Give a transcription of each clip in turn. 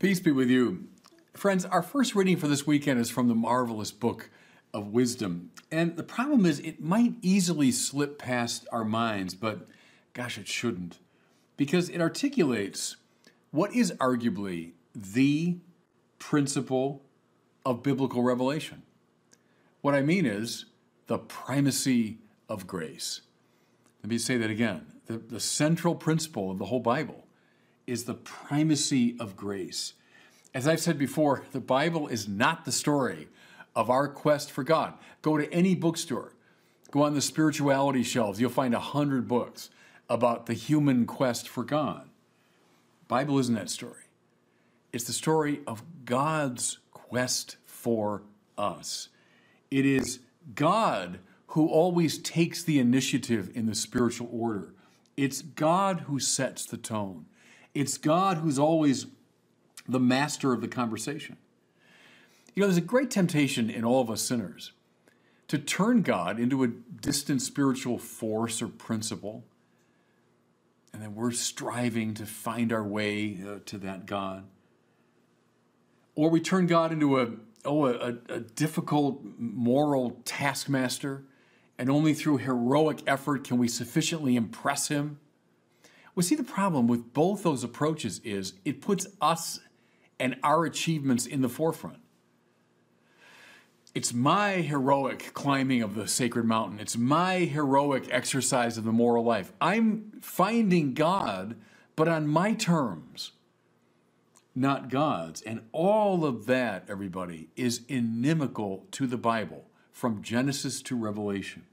Peace be with you. Friends, our first reading for this weekend is from the marvelous book of wisdom. And the problem is it might easily slip past our minds, but gosh, it shouldn't. Because it articulates what is arguably the principle of biblical revelation. What I mean is the primacy of grace. Let me say that again. The central principle of the whole Bible is the primacy of grace. As I've said before, the Bible is not the story of our quest for God. Go to any bookstore, go on the spirituality shelves, you'll find 100 books about the human quest for God. The Bible isn't that story. It's the story of God's quest for us. It is God who always takes the initiative in the spiritual order. It's God who sets the tone. It's God who's always the master of the conversation. You know, there's a great temptation in all of us sinners to turn God into a distant spiritual force or principle, and then we're striving to find our way to that God. Or we turn God into a difficult moral taskmaster, and only through heroic effort can we sufficiently impress him. Well, see, the problem with both those approaches is it puts us and our achievements in the forefront. It's my heroic climbing of the sacred mountain. It's my heroic exercise of the moral life. I'm finding God, but on my terms, not God's. And all of that, everybody, is inimical to the Bible, from Genesis to Revelation.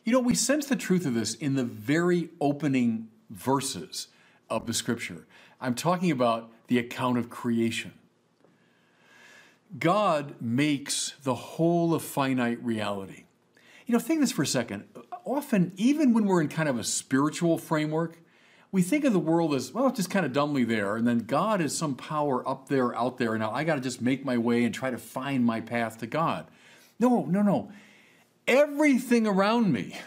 You know, we sense the truth of this in the very opening verses of the Scripture. I'm talking about the account of creation. God makes the whole of finite reality. You know, think this for a second. Often, even when we're in kind of a spiritual framework, we think of the world as, well, it's just kind of dumbly there, and then God is some power up there, out there, and now I got to just make my way and try to find my path to God. No. Everything around me,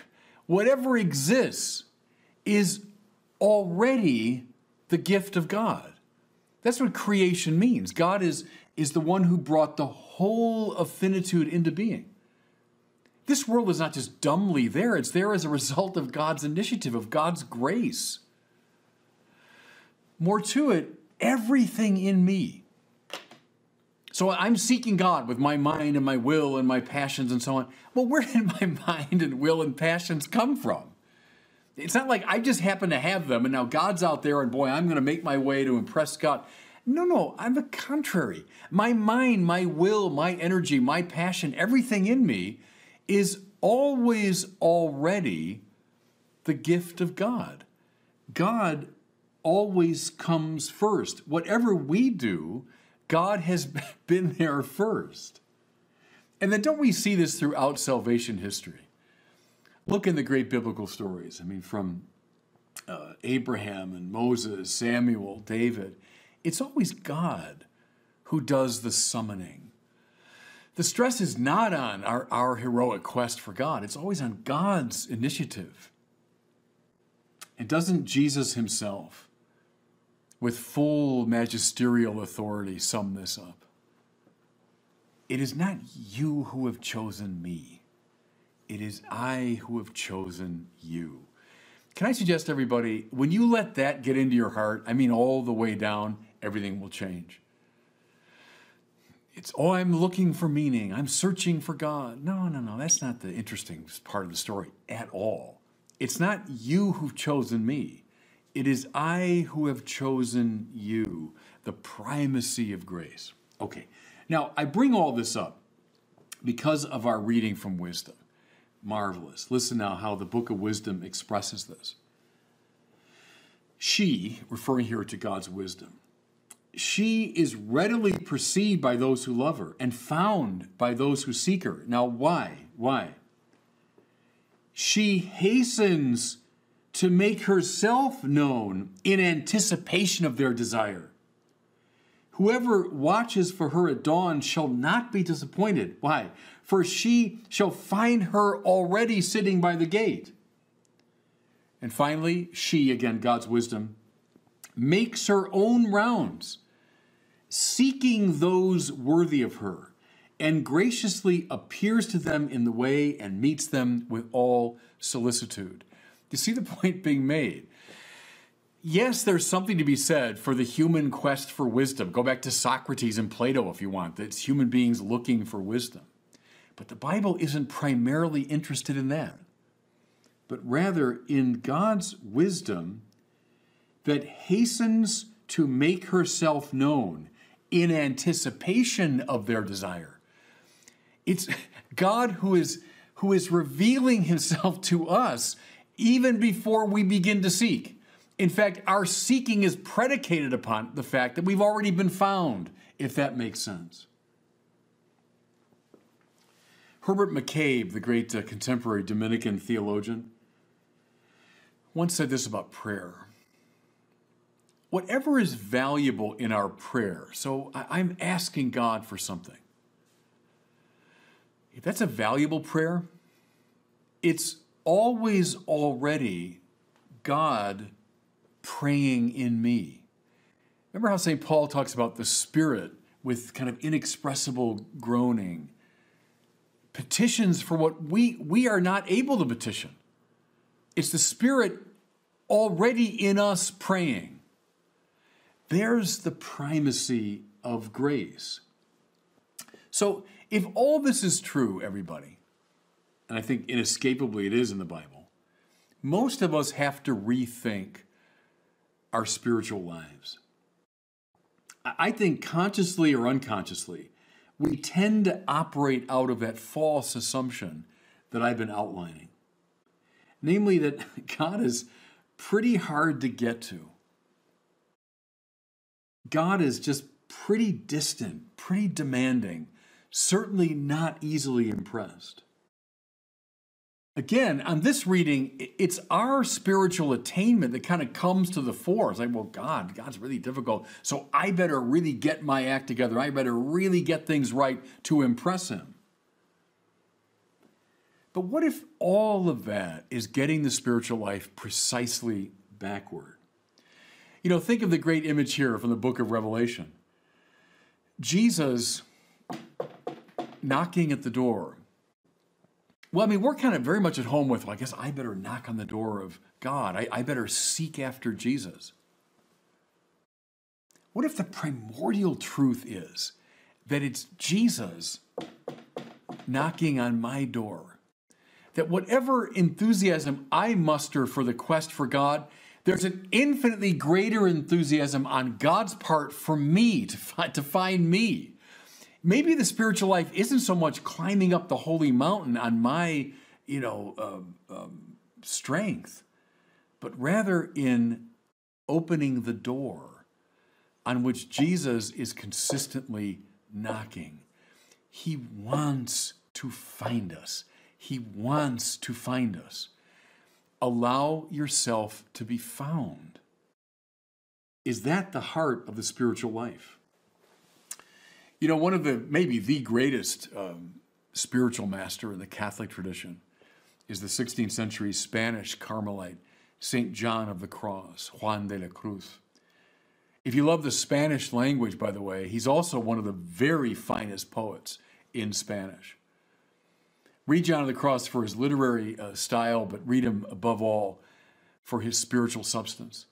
whatever exists, is already the gift of God. That's what creation means. God is the one who brought the whole of finitude into being. This world is not just dumbly there. It's there as a result of God's initiative, of God's grace. More to it, everything in me. So I'm seeking God with my mind and my will and my passions and so on. Well, where did my mind and will and passions come from? It's not like I just happen to have them and now God's out there and boy, I'm going to make my way to impress God. No, I'm the contrary. My mind, my will, my energy, my passion, everything in me is always already the gift of God. God always comes first. Whatever we do, God has been there first. And then don't we see this throughout salvation history? Look in the great biblical stories. I mean, from Abraham and Moses, Samuel, David. It's always God who does the summoning. The stress is not on our heroic quest for God. It's always on God's initiative. And doesn't Jesus himself, with full magisterial authority, sum this up? It is not you who have chosen me. It is I who have chosen you. Can I suggest to everybody, when you let that get into your heart, I mean all the way down, everything will change. It's, I'm looking for meaning. I'm searching for God. No. That's not the interesting part of the story at all. It's not you who've chosen me. It is I who have chosen you. The primacy of grace. Okay. Now, I bring all this up because of our reading from wisdom. Marvelous. Listen now how the book of wisdom expresses this. She, referring here to God's wisdom, she is readily perceived by those who love her and found by those who seek her. Now, why? She hastens to make herself known in anticipation of their desire. Whoever watches for her at dawn shall not be disappointed. Why? For she shall find her already sitting by the gate. And finally, she, again, God's wisdom, makes her own rounds, seeking those worthy of her, and graciously appears to them in the way and meets them with all solicitude. You see the point being made? Yes, there's something to be said for the human quest for wisdom. Go back to Socrates and Plato if you want. It's human beings looking for wisdom. But the Bible isn't primarily interested in that, but rather in God's wisdom that hastens to make herself known in anticipation of their desire. It's God who is revealing himself to us even before we begin to seek. In fact, our seeking is predicated upon the fact that we've already been found, if that makes sense. Herbert McCabe, the great contemporary Dominican theologian, once said this about prayer. Whatever is valuable in our prayer, so I'm asking God for something. If that's a valuable prayer, it's always already God praying in me. Remember how St. Paul talks about the Spirit with kind of inexpressible groaning, petitions for what we are not able to petition. It's the Spirit already in us praying. There's the primacy of grace. So if all this is true, everybody, and I think inescapably it is in the Bible, most of us have to rethink our spiritual lives. I think consciously or unconsciously, we tend to operate out of that false assumption that I've been outlining. Namely that God is pretty hard to get to. God is just pretty distant, pretty demanding, certainly not easily impressed. Again, on this reading, it's our spiritual attainment that kind of comes to the fore. It's like, well, God's really difficult, so I better really get my act together. I better really get things right to impress him. But what if all of that is getting the spiritual life precisely backward? You know, think of the great image here from the book of Revelation. Jesus knocking at the door. Well, I mean, we're kind of very much at home with, well, I guess I better knock on the door of God. I better seek after Jesus. What if the primordial truth is that it's Jesus knocking on my door? That whatever enthusiasm I muster for the quest for God, there's an infinitely greater enthusiasm on God's part for me, to find me. Maybe the spiritual life isn't so much climbing up the holy mountain on my, strength, but rather in opening the door on which Jesus is consistently knocking. He wants to find us. He wants to find us. Allow yourself to be found. Is that the heart of the spiritual life? You know, one of maybe the greatest spiritual master in the Catholic tradition is the 16th century Spanish Carmelite, St. John of the Cross, Juan de la Cruz. If you love the Spanish language, by the way, he's also one of the very finest poets in Spanish. Read John of the Cross for his literary style, but read him above all for his spiritual substance.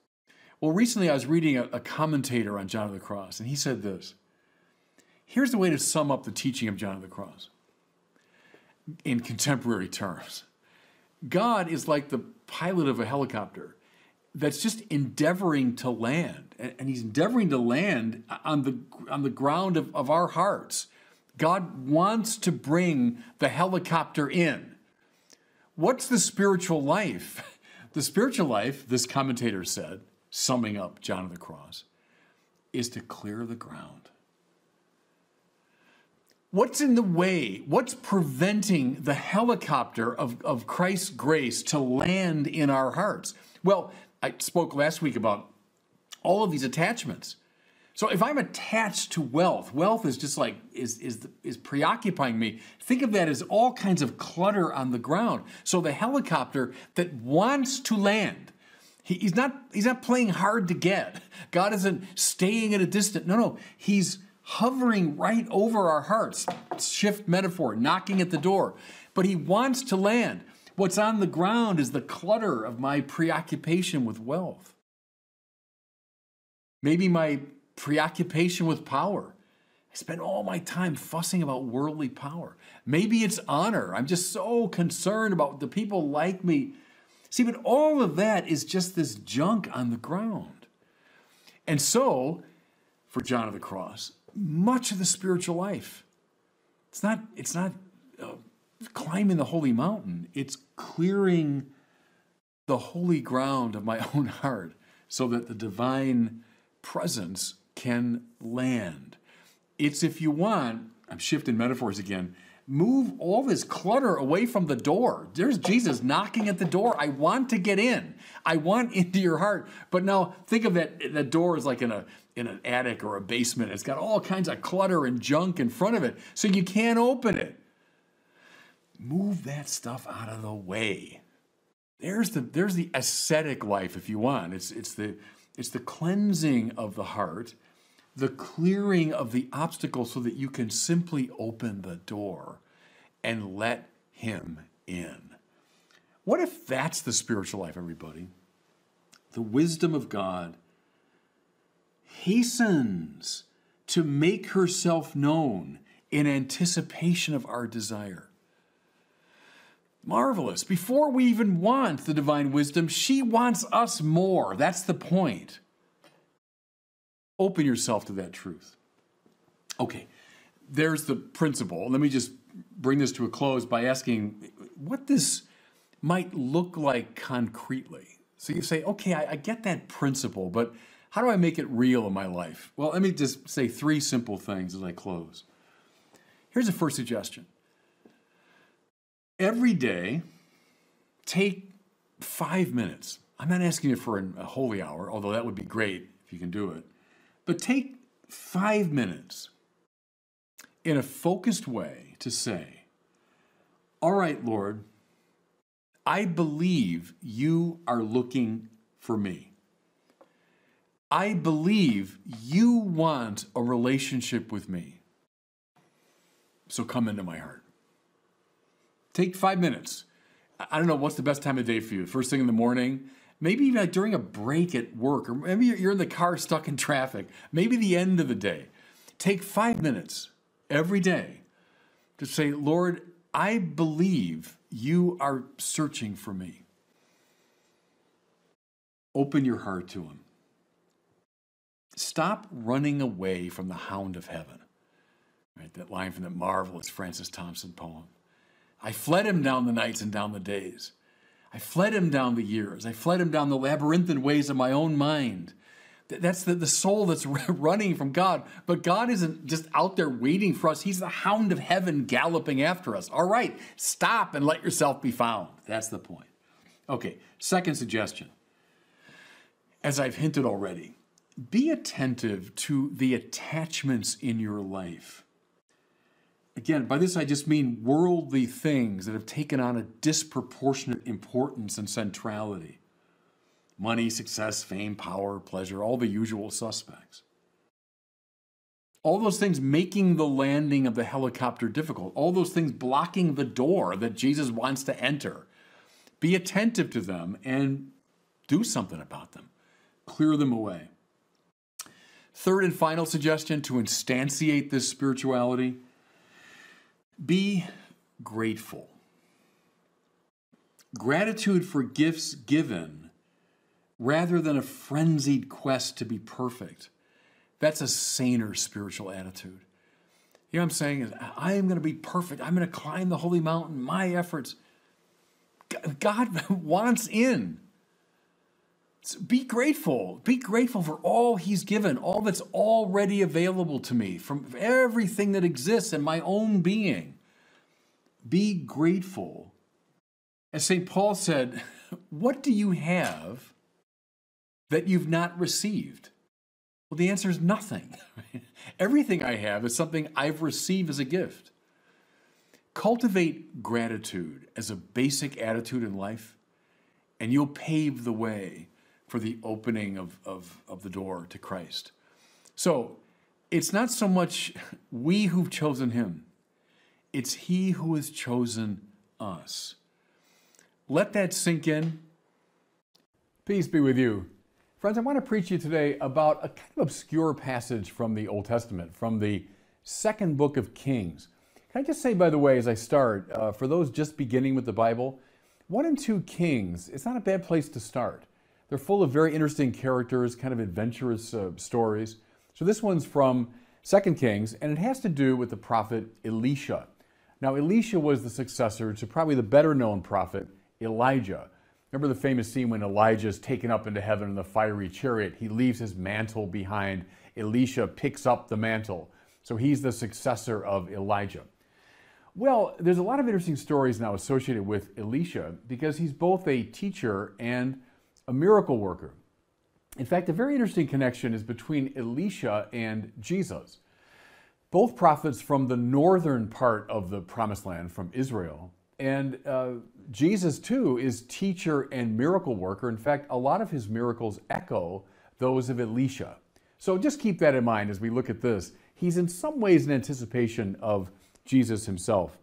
Well, recently I was reading a commentator on John of the Cross, and he said this. Here's the way to sum up the teaching of John of the Cross in contemporary terms. God is like the pilot of a helicopter that's just endeavoring to land, and he's endeavoring to land on the ground of our hearts. God wants to bring the helicopter in. What's the spiritual life? The spiritual life, this commentator said, summing up John of the Cross, is to clear the ground. What's in the way? What's preventing the helicopter of Christ's grace to land in our hearts? Well, I spoke last week about all of these attachments. So if I'm attached to wealth is just like, is preoccupying me. Think of that as all kinds of clutter on the ground. So the helicopter that wants to land, He's not playing hard to get. God isn't staying at a distance. No, he's hovering right over our hearts. Shift metaphor, knocking at the door. But he wants to land. What's on the ground is the clutter of my preoccupation with wealth. Maybe my preoccupation with power. I spend all my time fussing about worldly power. Maybe it's honor. I'm just so concerned about the people like me. See, but all of that is just this junk on the ground. And so, for John of the Cross, much of the spiritual life, it's not climbing the holy mountain. It's clearing the holy ground of my own heart so that the divine presence can land. It's, if you want, I'm shifting metaphors again, move all this clutter away from the door. There's Jesus knocking at the door. I want to get in. I want into your heart. But now think of that door is like in an attic or a basement. It's got all kinds of clutter and junk in front of it, so you can't open it. Move that stuff out of the way. There's the ascetic life, if you want. It's the cleansing of the heart, the clearing of the obstacle so that you can simply open the door and let him in. What if that's the spiritual life, everybody? The wisdom of God hastens to make herself known in anticipation of our desire. Marvelous. Before we even want the divine wisdom, she wants us more. That's the point. Open yourself to that truth. Okay, there's the principle. Let me just bring this to a close by asking what this might look like concretely. So you say, okay, I get that principle, but how do I make it real in my life? Well, let me just say 3 simple things as I close. Here's the first suggestion. Every day, take 5 minutes. I'm not asking you for a holy hour, although that would be great if you can do it. But take 5 minutes in a focused way to say, all right, Lord, I believe you are looking for me. I believe you want a relationship with me. So come into my heart. Take 5 minutes. I don't know what's the best time of day for you. First thing in the morning, maybe even like during a break at work, or maybe you're in the car stuck in traffic, maybe the end of the day. Take 5 minutes every day to say, Lord, I believe you are searching for me. Open your heart to him. Stop running away from the hound of heaven. Right, that line from that marvelous Francis Thompson poem. I fled him down the nights and down the days. I fled him down the years. I fled him down the labyrinthine ways of my own mind. That's the soul that's running from God. But God isn't just out there waiting for us. He's the hound of heaven galloping after us. All right, stop and let yourself be found. That's the point. Okay, second suggestion. As I've hinted already, be attentive to the attachments in your life. Again, by this I just mean worldly things that have taken on a disproportionate importance and centrality. Money, success, fame, power, pleasure, all the usual suspects. All those things making the landing of the helicopter difficult. All those things blocking the door that Jesus wants to enter. Be attentive to them and do something about them. Clear them away. Third and final suggestion to instantiate this spirituality. Be grateful. Gratitude for gifts given rather than a frenzied quest to be perfect. That's a saner spiritual attitude. You know what I'm saying? I am going to be perfect. I'm going to climb the holy mountain. My efforts. God wants in. So be grateful. Be grateful for all he's given, all that's already available to me, from everything that exists in my own being. Be grateful. As St. Paul said, what do you have that you've not received? Well, the answer is nothing. Everything I have is something I've received as a gift. Cultivate gratitude as a basic attitude in life, and you'll pave the way for the opening of the door to Christ. So it's not so much we who've chosen him, it's he who has chosen us. Let that sink in. Peace be with you. Friends, I want to preach to you today about a kind of obscure passage from the Old Testament, from the second book of Kings. Can I just say, by the way, as I start, for those just beginning with the Bible, 1 and 2 Kings, it's not a bad place to start. They're full of very interesting characters, kind of adventurous stories. So this one's from 2 Kings, and it has to do with the prophet Elisha. Now, Elisha was the successor to probably the better known prophet Elijah. Remember the famous scene when Elijah is taken up into heaven in the fiery chariot? He leaves his mantle behind. Elisha picks up the mantle. So he's the successor of Elijah. Well, there's a lot of interesting stories now associated with Elisha because he's both a teacher and a miracle worker. In fact, a very interesting connection is between Elisha and Jesus. Both prophets from the northern part of the Promised Land, from Israel. And Jesus, too, is teacher and miracle worker. In fact, a lot of his miracles echo those of Elisha. So just keep that in mind as we look at this. He's in some ways in anticipation of Jesus himself.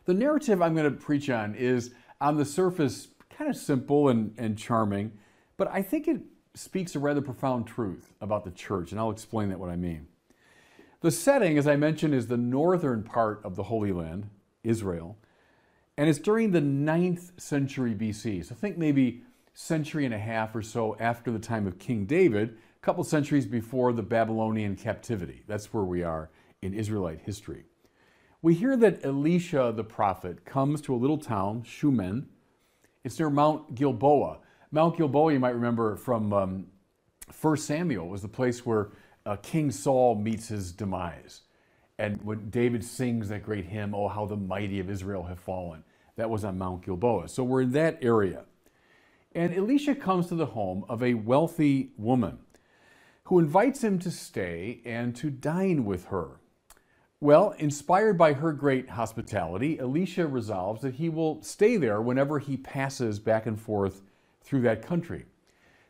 The narrative I'm going to preach on is, on the surface, kind of simple and charming, but I think it speaks a rather profound truth about the church, and I'll explain what I mean. The setting, as I mentioned, is the northern part of the Holy Land, Israel, and it's during the 9th century BC. So think maybe century and a half or so after the time of King David, a couple centuries before the Babylonian captivity. That's where we are in Israelite history. We hear that Elisha the prophet comes to a little town, Shunem. It's near Mount Gilboa. Mount Gilboa, you might remember from 1 Samuel, was the place where King Saul meets his demise. And when David sings that great hymn, "Oh, how the mighty of Israel have fallen," that was on Mount Gilboa. So we're in that area. And Elisha comes to the home of a wealthy woman who invites him to stay and to dine with her. Well, inspired by her great hospitality, Elisha resolves that he will stay there whenever he passes back and forth through that country.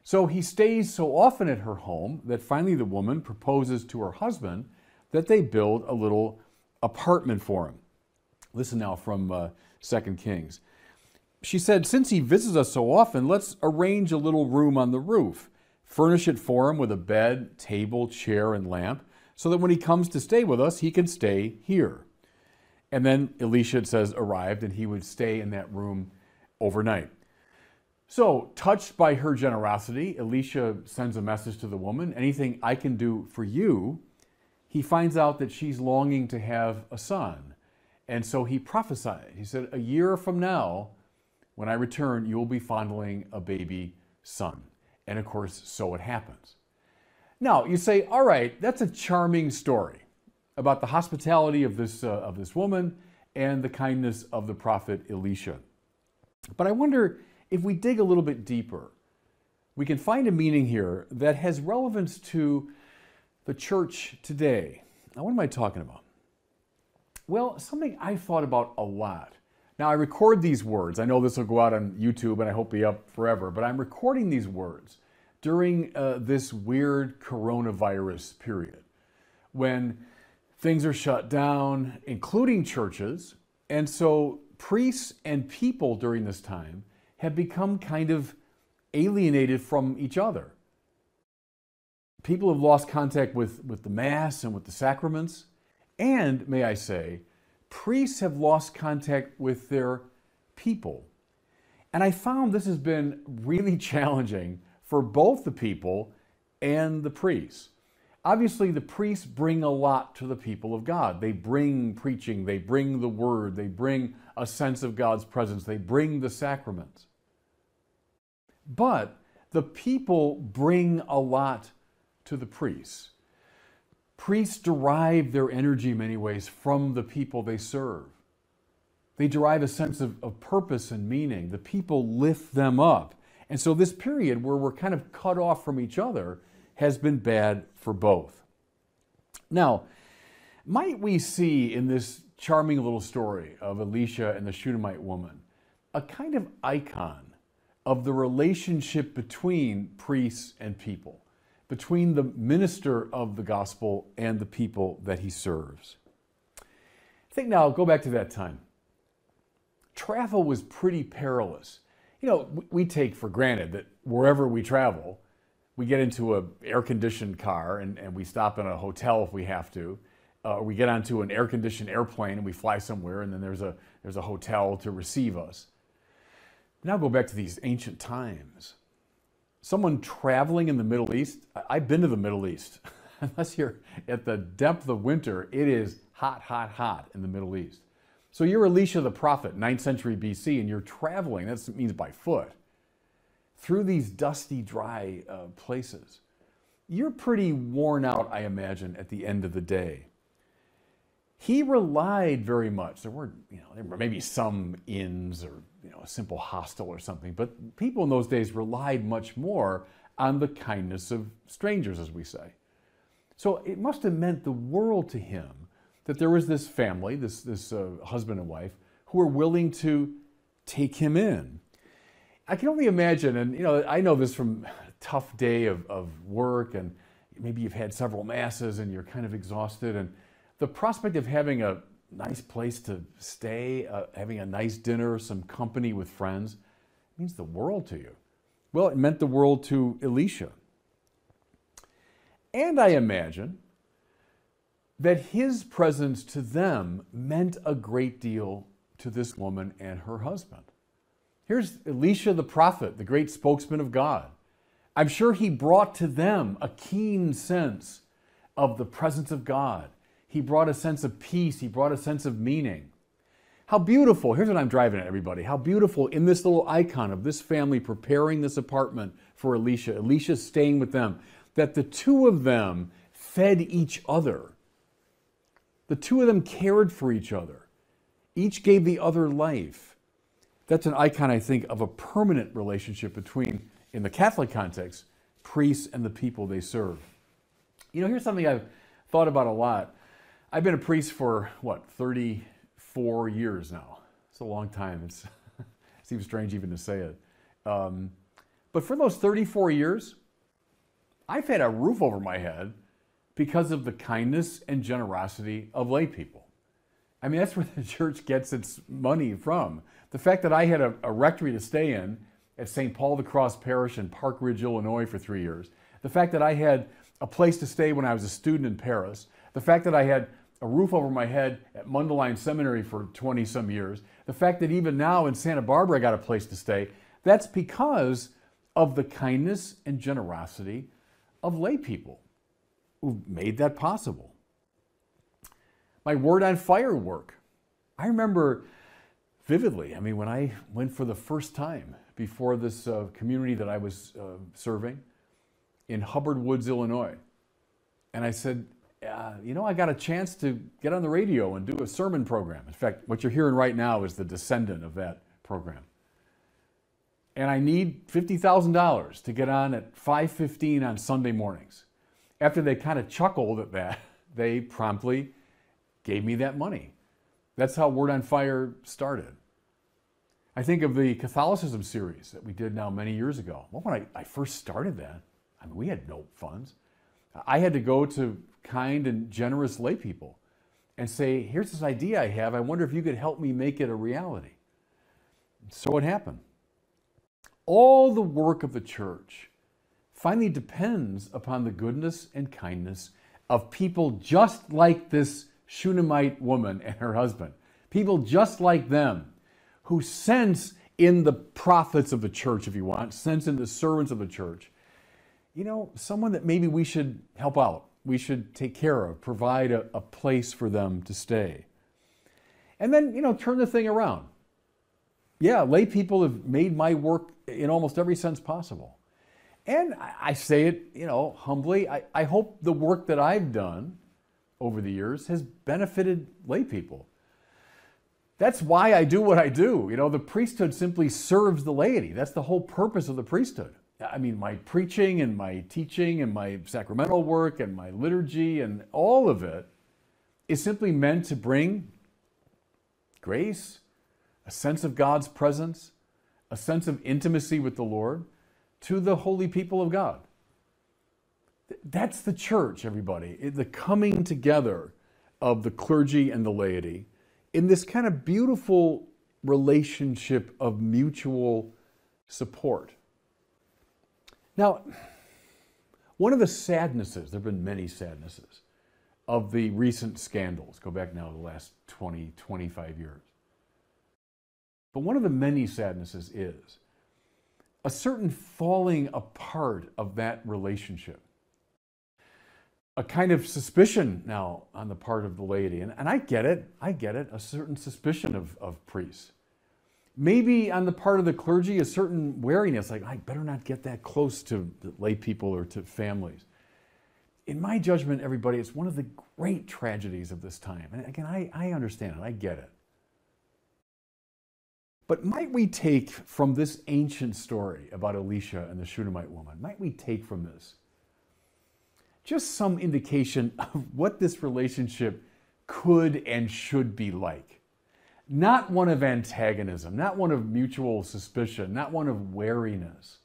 So he stays so often at her home that finally the woman proposes to her husband that they build a little apartment for him. Listen now from 2 Kings. She said, "Since he visits us so often, let's arrange a little room on the roof, furnish it for him with a bed, table, chair, and lamp, so that when he comes to stay with us, he can stay here." And then Elisha, it says, arrived, and he would stay in that room overnight. So, touched by her generosity, Elisha sends a message to the woman, "Anything I can do for you?" He finds out that she's longing to have a son. And so he prophesied. He said, "A year from now, when I return, you will be fondling a baby son." And of course, so it happens. Now, you say, all right, that's a charming story about the hospitality of this woman and the kindness of the prophet Elisha. But I wonder if we dig a little bit deeper, we can find a meaning here that has relevance to the church today. Now, what am I talking about? Well, something I've thought about a lot. Now, I record these words. I know this will go out on YouTube and I hope be up forever, but I'm recording these words during this weird coronavirus period when things are shut down, including churches. And so priests and people during this time have become kind of alienated from each other. People have lost contact with the Mass and with the sacraments. And, may I say, priests have lost contact with their people. And I found this has been really challenging for both the people and the priests. Obviously, the priests bring a lot to the people of God. They bring preaching, they bring the word, they bring a sense of God's presence, they bring the sacraments. But the people bring a lot to the priests. Priests derive their energy in many ways from the people they serve. They derive a sense of purpose and meaning. The people lift them up. And so this period where we're kind of cut off from each other has been bad for both. Now, might we see in this charming little story of Elisha and the Shunammite woman a kind of icon of the relationship between priests and people, between the minister of the gospel and the people that he serves. Think now, go back to that time. Travel was pretty perilous. You know, we take for granted that wherever we travel, we get into an air-conditioned car and we stop in a hotel if we have to. Or we get onto an air-conditioned airplane and we fly somewhere, and then there's a hotel to receive us. Now go back to these ancient times. Someone traveling in the Middle East, I've been to the Middle East. Unless you're at the depth of winter, it is hot, hot, hot in the Middle East. So you're Elisha the prophet, 9th century BC, and you're traveling, that means by foot, through these dusty, dry places. You're pretty worn out, I imagine, at the end of the day. He relied very much. There were maybe some inns or a simple hostel or something, but people in those days relied much more on the kindness of strangers, as we say. So it must have meant the world to him that there was this family, this husband and wife, who were willing to take him in. I can only imagine, and I know this from a tough day of work, and maybe you've had several masses and you're kind of exhausted, and the prospect of having a nice place to stay, having a nice dinner, some company with friends, means the world to you. Well, it meant the world to Elisha. And I imagine that his presence to them meant a great deal to this woman and her husband. Here's Elisha the prophet, the great spokesman of God. I'm sure he brought to them a keen sense of the presence of God. He brought a sense of peace. He brought a sense of meaning. How beautiful, here's what I'm driving at, everybody. How beautiful in this little icon of this family preparing this apartment for Elisha, Elisha staying with them, that the two of them fed each other. The two of them cared for each other. Each gave the other life. That's an icon, I think, of a permanent relationship between, in the Catholic context, priests and the people they serve. Here's something I've thought about a lot. I've been a priest for, 34 years now. It's a long time. It seems strange even to say it. But for those 34 years, I've had a roof over my head because of the kindness and generosity of lay people. I mean, that's where the church gets its money from. The fact that I had a rectory to stay in at St. Paul the Cross Parish in Park Ridge, Illinois for 3 years. The fact that I had a place to stay when I was a student in Paris. The fact that I had a roof over my head at Mundelein Seminary for 20 some years. The fact that even now in Santa Barbara I got a place to stay. That's because of the kindness and generosity of lay people who made that possible. My Word on Fire work. I remember vividly, when I went for the first time before this community that I was serving in Hubbard Woods, Illinois. And I said, I got a chance to get on the radio and do a sermon program. In fact, what you're hearing right now is the descendant of that program. And I need $50,000 to get on at 5:15 on Sunday mornings. After they kind of chuckled at that, they promptly gave me that money. That's how Word on Fire started. I think of the Catholicism series that we did now many years ago. Well, when I first started that, we had no funds. I had to go to kind and generous lay people and say, here's this idea I have. I wonder if you could help me make it a reality. So it happened. All the work of the church finally depends upon the goodness and kindness of people just like this Shunammite woman and her husband. People just like them who sense in the prophets of the church, if you want, sense in the servants of the church, someone that maybe we should help out. We should take care of, provide a place for them to stay. And then, turn the thing around. Yeah, lay people have made my work in almost every sense possible. And I say it, humbly, I hope the work that I've done over the years has benefited lay people. That's why I do what I do. The priesthood simply serves the laity. That's the whole purpose of the priesthood. My preaching and my teaching and my sacramental work and my liturgy and all of it is simply meant to bring grace, a sense of God's presence, a sense of intimacy with the Lord, to the holy people of God. That's the church, everybody. The coming together of the clergy and the laity in this kind of beautiful relationship of mutual support. Now, one of the sadnesses, there have been many sadnesses, of the recent scandals, go back now to the last 20, 25 years. But one of the many sadnesses is a certain falling apart of that relationship. A kind of suspicion now on the part of the laity, and I get it, a certain suspicion of priests. Maybe on the part of the clergy, a certain wariness, like I better not get that close to the lay people or to families. In my judgment, everybody, it's one of the great tragedies of this time. And again, I understand it, I get it. But might we take from this ancient story about Elisha and the Shunammite woman, might we take from this just some indication of what this relationship could and should be like? Not one of antagonism, not one of mutual suspicion, not one of wariness,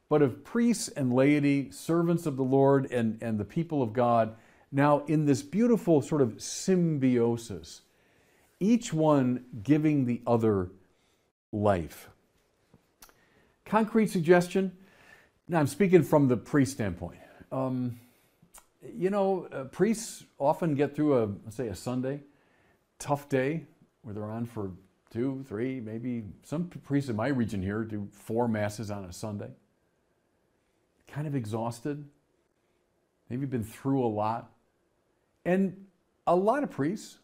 but of priests and laity, servants of the Lord and the people of God, now in this beautiful sort of symbiosis, each one giving the other life. Concrete suggestion? Now I'm speaking from the priest standpoint. Priests often get through let's say a Sunday, tough day, where they're on for 2, 3, maybe some priests in my region here do 4 masses on a Sunday. Kind of exhausted, maybe been through a lot. And a lot of priests,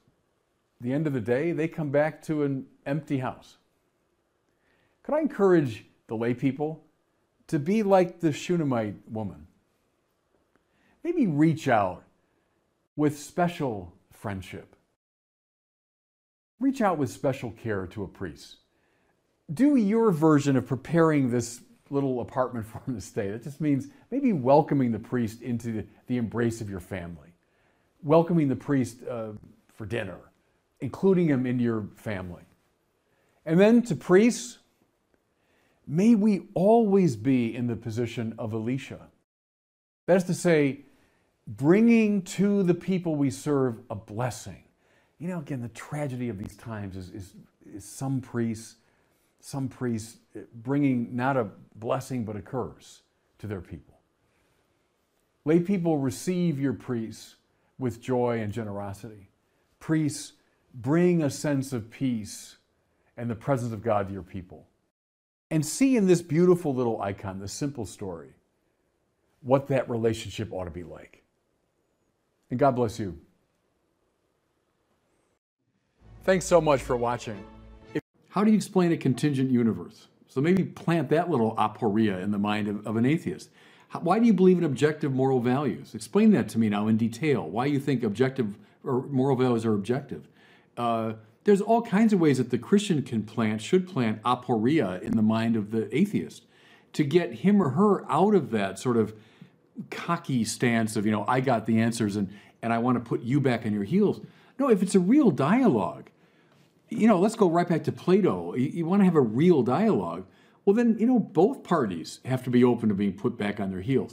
at the end of the day, they come back to an empty house. Could I encourage the lay people to be like the Shunammite woman? Maybe reach out with special friendship. Reach out with special care to a priest. Do your version of preparing this little apartment for him to stay. That just means maybe welcoming the priest into the embrace of your family. Welcoming the priest for dinner. Including him in your family. And then to priests, may we always be in the position of Elisha. That is to say, bringing to the people we serve a blessing. You know, again, the tragedy of these times is some priests bringing not a blessing but a curse to their people. Lay people, receive your priests with joy and generosity. Priests, bring a sense of peace and the presence of God to your people. And see in this beautiful little icon, this simple story, what that relationship ought to be like. And God bless you. Thanks so much for watching. How do you explain a contingent universe? So maybe plant that little aporia in the mind of an atheist. Why do you believe in objective moral values? Explain that to me now in detail. Why you think objective or moral values are objective. There's all kinds of ways that the Christian should plant aporia in the mind of the atheist to get him or her out of that sort of cocky stance of, I got the answers and I want to put you back on your heels. No, if it's a real dialogue, let's go right back to Plato. You want to have a real dialogue, well then, both parties have to be open to being put back on their heels.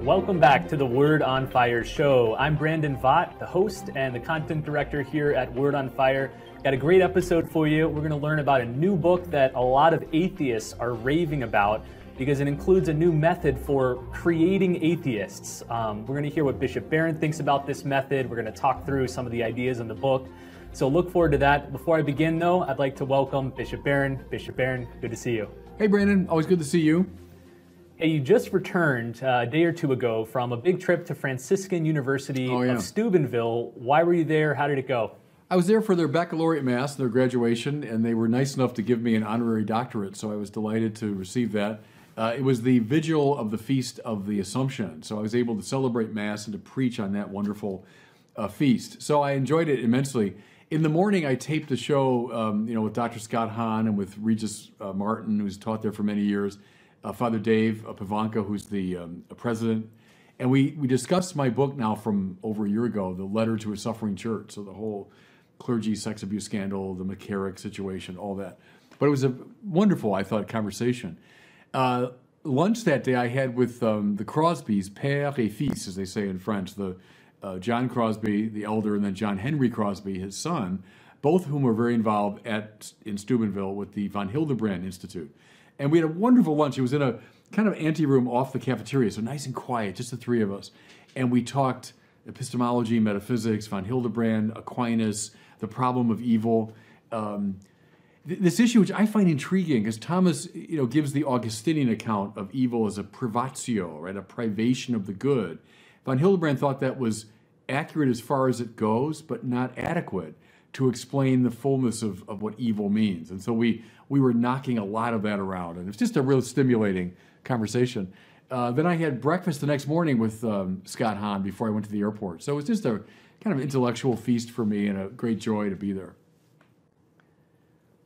Welcome back to the Word on Fire show. I'm Brandon Vaught, the host and the content director here at Word on Fire. Got a great episode for you. We're going to learn about a new book that a lot of atheists are raving about because it includes a new method for creating atheists. We're going to hear what Bishop Barron thinks about this method. We're going to talk through some of the ideas in the book. So look forward to that. Before I begin, though, I'd like to welcome Bishop Barron. Bishop Barron, good to see you. Hey, Brandon. Always good to see you. Hey, you just returned a day or two ago from a big trip to Franciscan University of Steubenville. Why were you there? How did it go? I was there for their baccalaureate mass, their graduation, and they were nice enough to give me an honorary doctorate, so I was delighted to receive that. It was the vigil of the Feast of the Assumption, so I was able to celebrate mass and to preach on that wonderful feast. So I enjoyed it immensely. In the morning, I taped a show, with Dr. Scott Hahn and with Regis Martin, who's taught there for many years. Father Dave Pavanka, who's the president. And we discussed my book now from over a year ago, The Letter to a Suffering Church. So the whole clergy sex abuse scandal, the McCarrick situation, all that. But it was a wonderful, I thought, conversation. Lunch that day I had with the Crosbys, père et fils, as they say in French, the John Crosby, the elder, and then John Henry Crosby, his son, both of whom were very involved in Steubenville with the von Hildebrand Institute. And we had a wonderful lunch. It was in a kind of anteroom off the cafeteria, so nice and quiet, just the three of us. And we talked epistemology, metaphysics, von Hildebrand, Aquinas, the problem of evil. This issue, which I find intriguing, because Thomas, gives the Augustinian account of evil as a privatio, right, a privation of the good. Von Hildebrand thought that was accurate as far as it goes, but not adequate to explain the fullness of what evil means. And so we were knocking a lot of that around, and it's just a real stimulating conversation. Then I had breakfast the next morning with Scott Hahn before I went to the airport. So it was just a kind of intellectual feast for me and a great joy to be there.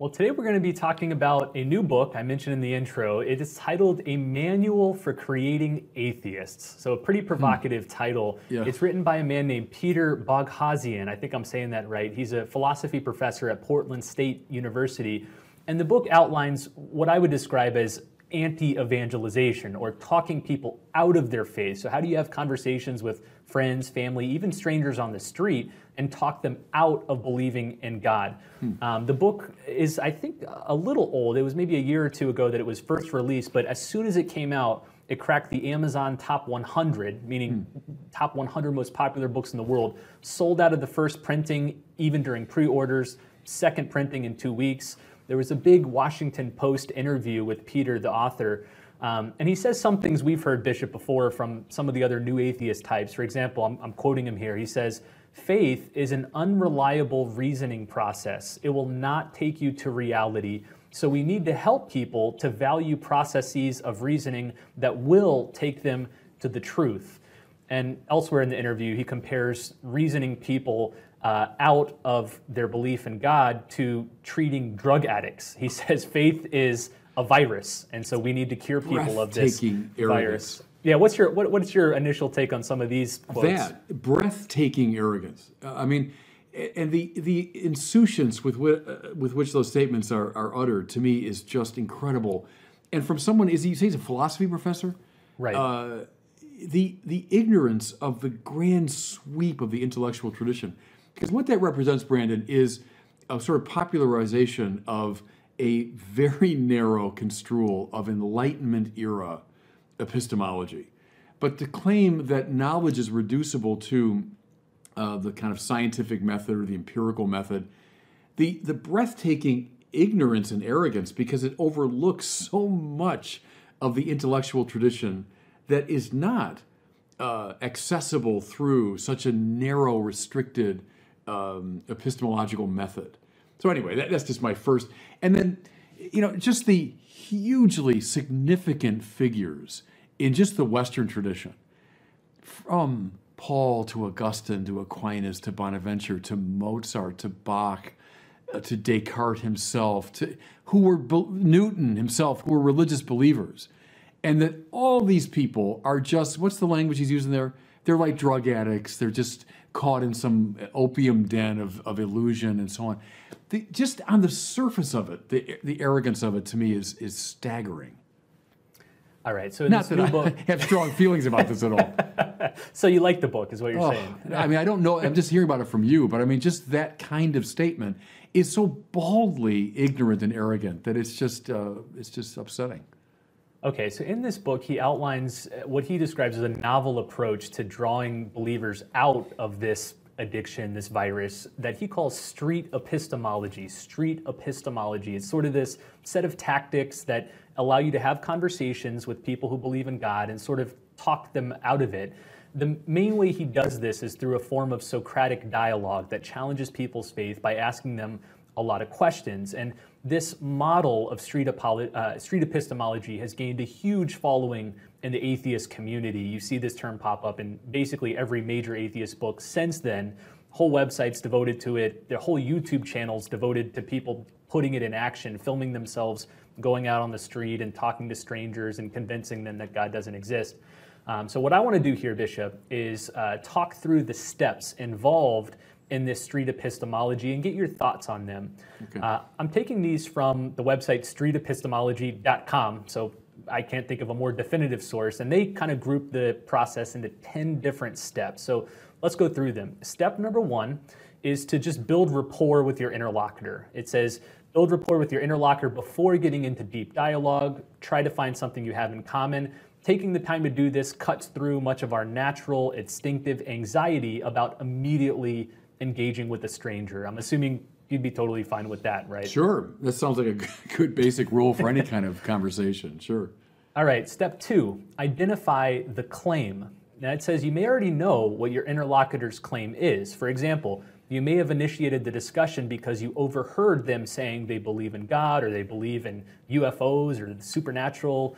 Well, today we're going to be talking about a new book I mentioned in the intro. It is titled A Manual for Creating Atheists. So a pretty provocative title. Yeah. It's written by a man named Peter Boghossian. I think I'm saying that right. He's a philosophy professor at Portland State University. And the book outlines what I would describe as anti-evangelization, or talking people out of their faith. So how do you have conversations with friends, family, even strangers on the street, and talk them out of believing in God? The book is, I think, a little old. It was maybe a year or two ago that it was first released, but as soon as it came out, it cracked the Amazon top 100, meaning top 100 most popular books in the world, sold out of the first printing, even during pre-orders, second printing in 2 weeks. There was a big Washington Post interview with Peter, the author, and he says some things we've heard, Bishop, before from some of the other new atheist types. For example, I'm quoting him here. He says, "Faith is an unreliable reasoning process. It will not take you to reality. So we need to help people to value processes of reasoning that will take them to the truth." And elsewhere in the interview, he compares reasoning people out of their belief in God to treating drug addicts. He says faith is a virus, and so we need to cure people of this virus. Yeah, what's your initial take on some of these quotes? That breathtaking arrogance. I mean, and the insouciance with which those statements are uttered, to me, is just incredible. And from someone, he's a philosophy professor, right? The ignorance of the grand sweep of the intellectual tradition. Because what that represents, Brandon, is a sort of popularization of a very narrow construal of Enlightenment era epistemology. But to claim that knowledge is reducible to the kind of scientific method or the empirical method, the breathtaking ignorance and arrogance, because it overlooks so much of the intellectual tradition that is not accessible through such a narrow, restricted epistemological method. So anyway, that's just my first. And then, just the hugely significant figures in just the Western tradition, from Paul to Augustine to Aquinas to Bonaventure to Mozart to Bach to Descartes himself, to Newton himself, who were religious believers. And that all these people are just, what's the language he's using there? They're like drug addicts. They're just caught in some opium den of illusion and so on. Just on the surface of it, the arrogance of it, to me, is staggering. All right, so not that I have strong feelings about this at all. So you like the book, is what you're saying? I mean, I don't know. I'm just hearing about it from you, but I mean, just that kind of statement is so baldly ignorant and arrogant that it's just upsetting. Okay, so in this book, he outlines what he describes as a novel approach to drawing believers out of this addiction, this virus, that he calls street epistemology. Street epistemology is sort of this set of tactics that allow you to have conversations with people who believe in God and sort of talk them out of it. The main way he does this is through a form of Socratic dialogue that challenges people's faith by asking them a lot of questions. And this model of street epistemology has gained a huge following in the atheist community. You see this term pop up in basically every major atheist book since then. Whole websites devoted to it, their whole YouTube channels devoted to people putting it in action, filming themselves going out on the street and talking to strangers and convincing them that God doesn't exist. So what I want to do here, Bishop, is talk through the steps involved in this street epistemology and get your thoughts on them. Okay. I'm taking these from the website streetepistemology.com, so I can't think of a more definitive source, and they kind of group the process into 10 different steps. So let's go through them. Step number 1 is to just build rapport with your interlocutor. It says, build rapport with your interlocutor before getting into deep dialogue. Try to find something you have in common. Taking the time to do this cuts through much of our natural, instinctive anxiety about immediately engaging with a stranger. I'm assuming you'd be totally fine with that, right? Sure. That sounds like a good basic rule for any kind of conversation. Sure. All right. Step 2, identify the claim. Now it says you may already know what your interlocutor's claim is. For example, you may have initiated the discussion because you overheard them saying they believe in God or they believe in UFOs or the supernatural.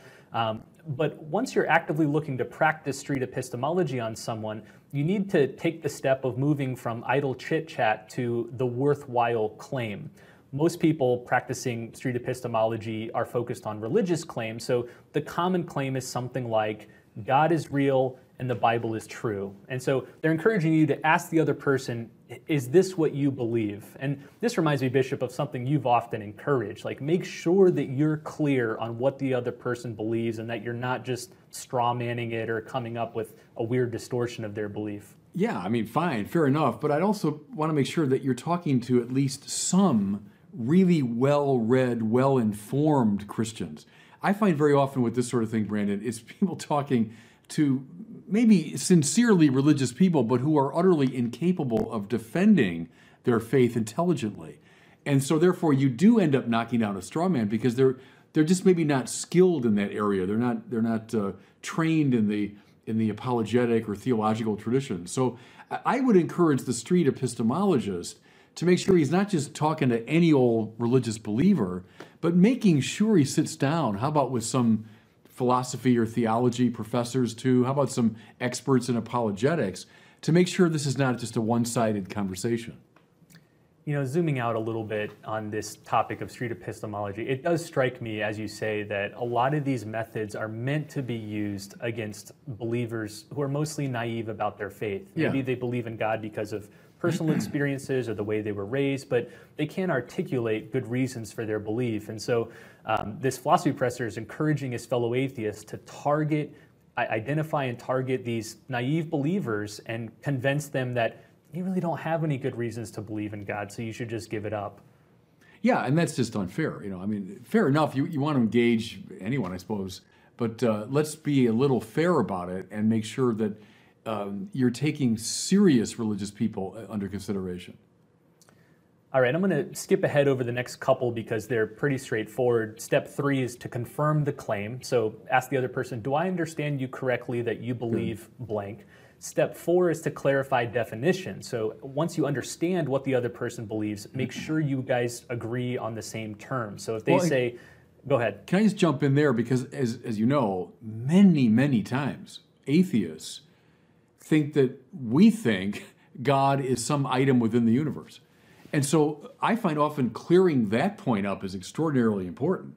But once you're actively looking to practice street epistemology on someone, you need to take the step of moving from idle chit-chat to the worthwhile claim. Most people practicing street epistemology are focused on religious claims, so the common claim is something like, God is real and the Bible is true. And so they're encouraging you to ask the other person, is this what you believe? And this reminds me, Bishop, of something you've often encouraged. Like, make sure that you're clear on what the other person believes and that you're not just straw manning it or coming up with a weird distortion of their belief. Yeah, I mean, fine, fair enough. But I'd also want to make sure that you're talking to at least some really well-read, well-informed Christians. I find very often with this sort of thing, Brandon, it's people talking to maybe sincerely religious people, but who are utterly incapable of defending their faith intelligently. And so therefore you do end up knocking down a straw man because they're just maybe not skilled in that area. They're not trained in the apologetic or theological tradition. So I would encourage the street epistemologist to make sure he's not just talking to any old religious believer, but making sure he sits down. How about with some philosophy or theology professors too? How about some experts in apologetics to make sure this is not just a one-sided conversation? You know, zooming out a little bit on this topic of street epistemology, it does strike me, as you say, that a lot of these methods are meant to be used against believers who are mostly naive about their faith. Maybe they believe in God because of personal experiences or the way they were raised, but they can't articulate good reasons for their belief. And so this philosophy professor is encouraging his fellow atheists to identify and target these naive believers and convince them that you really don't have any good reasons to believe in God, so you should just give it up. Yeah, and that's just unfair. You know, I mean, fair enough, you want to engage anyone, I suppose, but let's be a little fair about it and make sure that you're taking serious religious people under consideration. All right, I'm going to skip ahead over the next couple because they're pretty straightforward. Step 3 is to confirm the claim. So ask the other person, do I understand you correctly that you believe blank? Step 4 is to clarify definition. So once you understand what the other person believes, make sure you guys agree on the same terms. So if they say, go ahead. Can I just jump in there? Because as you know, many times atheists think that we think God is some item within the universe. And so I find often clearing that point up is extraordinarily important.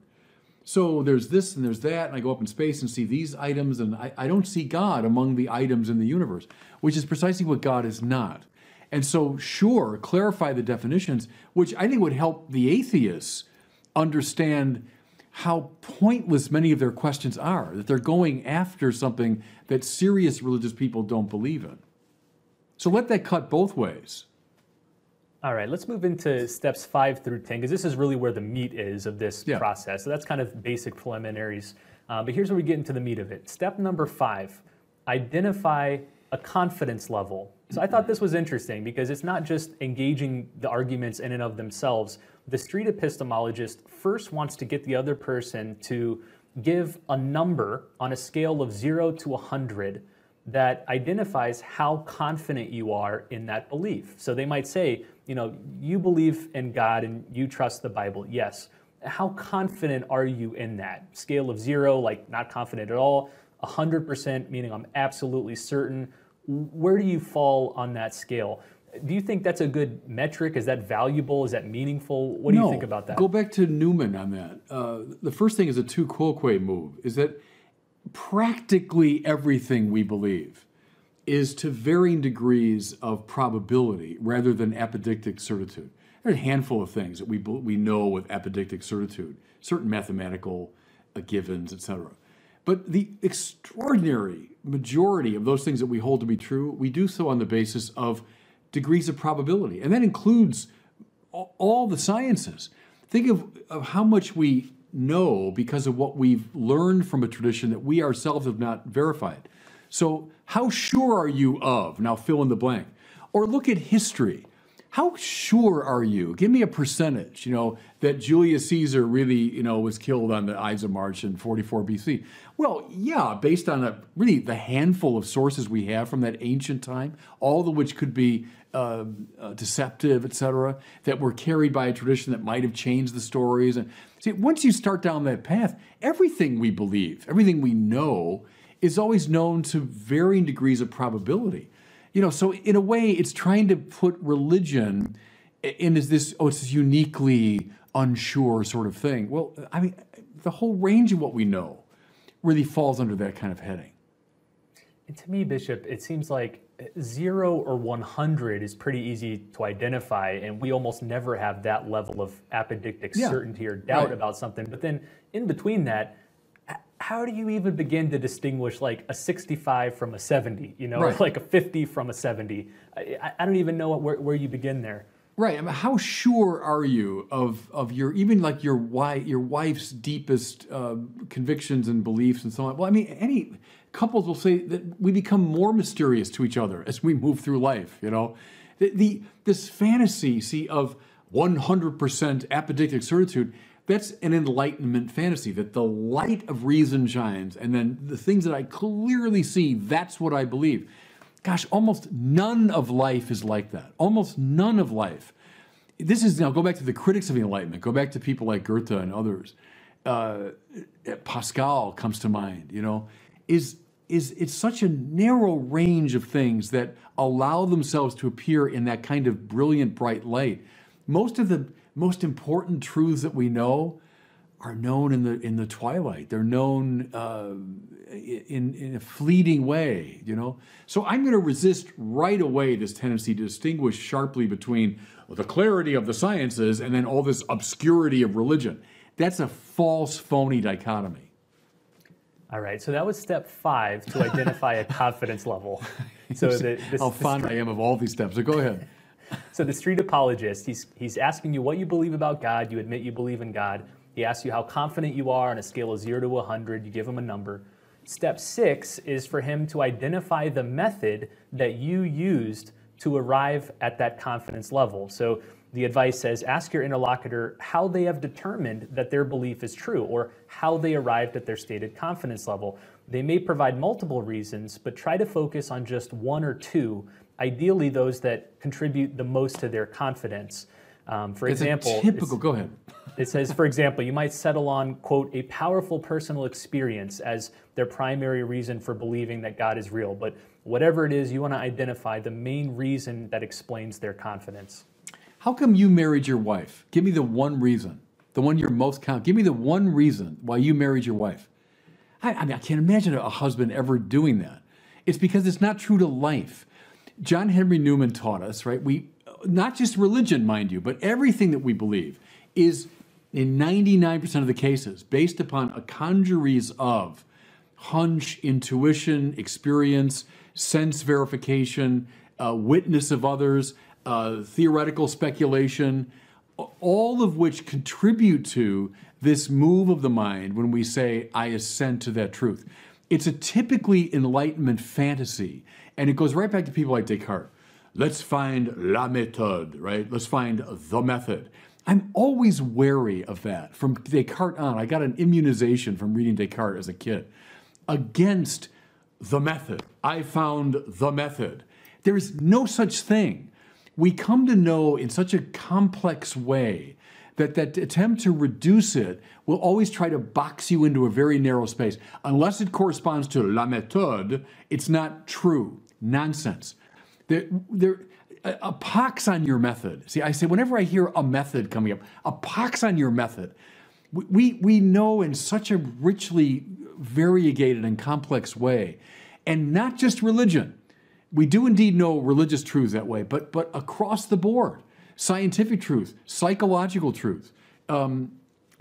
So there's this and there's that, and I go up in space and see these items, and I don't see God among the items in the universe, which is precisely what God is not. And so, sure, clarify the definitions, which I think would help the atheists understand how pointless many of their questions are, that they're going after something that serious religious people don't believe in. So let that cut both ways. All right, let's move into steps 5 through 10, because this is really where the meat is of this process. So that's kind of basic preliminaries. But here's where we get into the meat of it. Step number 5, identify a confidence level. So I thought this was interesting because it's not just engaging the arguments in and of themselves. The street epistemologist first wants to get the other person to give a number on a scale of 0 to 100 that identifies how confident you are in that belief. So they might say, you know, you believe in God and you trust the Bible. Yes. How confident are you in that? Scale of 0, like not confident at all, 100%, meaning I'm absolutely certain. Where do you fall on that scale? Do you think that's a good metric? Is that valuable? Is that meaningful? What do you think about that? Go back to Newman on that. The first thing is a tu quoque move, is that practically everything we believe is to varying degrees of probability rather than apodictic certitude. There are a handful of things that we know with apodictic certitude, certain mathematical givens, etc. But the extraordinary majority of those things that we hold to be true, we do so on the basis of degrees of probability. And that includes all the sciences. Think of how much we know because of what we've learned from a tradition that we ourselves have not verified. So how sure are you of, now fill in the blank, or look at history. How sure are you, give me a percentage, that Julius Caesar really, was killed on the Ides of March in 44 BC? Well, yeah, based on really the handful of sources we have from that ancient time, all of which could be deceptive, etc., that were carried by a tradition that might have changed the stories. And see, once you start down that path, everything we believe, everything we know, is always known to varying degrees of probability. So in a way, it's trying to put religion in as this, it's uniquely unsure sort of thing. Well, I mean, the whole range of what we know really falls under that kind of heading. And to me, Bishop, it seems like 0 or 100 is pretty easy to identify, and we almost never have that level of apodictic certainty or doubt about something. But then in between that, how do you even begin to distinguish like a 65 from a 70, like a 50 from a 70? I don't even know where you begin there. Right. I mean, how sure are you of your, even like your wife's deepest convictions and beliefs and so on? Well, I mean, any couples will say that we become more mysterious to each other as we move through life, This fantasy, see, of 100% apodictic certitude, that's an enlightenment fantasy, that the light of reason shines, and then the things that I clearly see, that's what I believe. Gosh, almost none of life is like that. Almost none of life. This is, now go back to the critics of the Enlightenment, go back to people like Goethe and others. Pascal comes to mind, it's such a narrow range of things that allow themselves to appear in that kind of brilliant, bright light. Most of the most important truths that we know are known in the twilight. They're known in a fleeting way, So I'm going to resist right away this tendency to distinguish sharply between the clarity of the sciences and then all this obscurity of religion. That's a false, phony dichotomy. All right, so that was step 5 to identify a confidence level. So how fond I am of all these steps. So go ahead. So the street apologist, he's asking you what you believe about God. You admit you believe in God. He asks you how confident you are on a scale of 0 to 100. You give him a number. Step 6 is for him to identify the method that you used to arrive at that confidence level. So the advice says, ask your interlocutor how they have determined that their belief is true or how they arrived at their stated confidence level. They may provide multiple reasons, but try to focus on just 1 or 2, ideally those that contribute the most to their confidence. For example, go ahead. It says, for example, you might settle on, quote, a powerful personal experience as their primary reason for believing that God is real. But whatever it is, you want to identify the main reason that explains their confidence. How come you married your wife? Give me the one reason, the one you're most confident. Give me the one reason why you married your wife. I mean, I can't imagine a husband ever doing that. It's because it's not true to life. John Henry Newman taught us, right? Not just religion, mind you, but everything that we believe is, in 99% of the cases, based upon a congeries of hunch, intuition, experience, sense verification, witness of others, theoretical speculation, all of which contribute to this move of the mind when we say, I assent to that truth. It's a typically Enlightenment fantasy, and it goes right back to people like Descartes. Let's find la méthode, right? Let's find the method. I'm always wary of that. From Descartes on, I got an immunization from reading Descartes as a kid. Against the method. I found the method. There is no such thing. We come to know in such a complex way that attempt to reduce it will always try to box you into a very narrow space. Unless it corresponds to la méthode, it's not true. Nonsense. A pox on your method. See, I say whenever I hear a method coming up, a pox on your method. We know in such a richly variegated and complex way. And not just religion. We do indeed know religious truths that way, but across the board, scientific truth, psychological truth.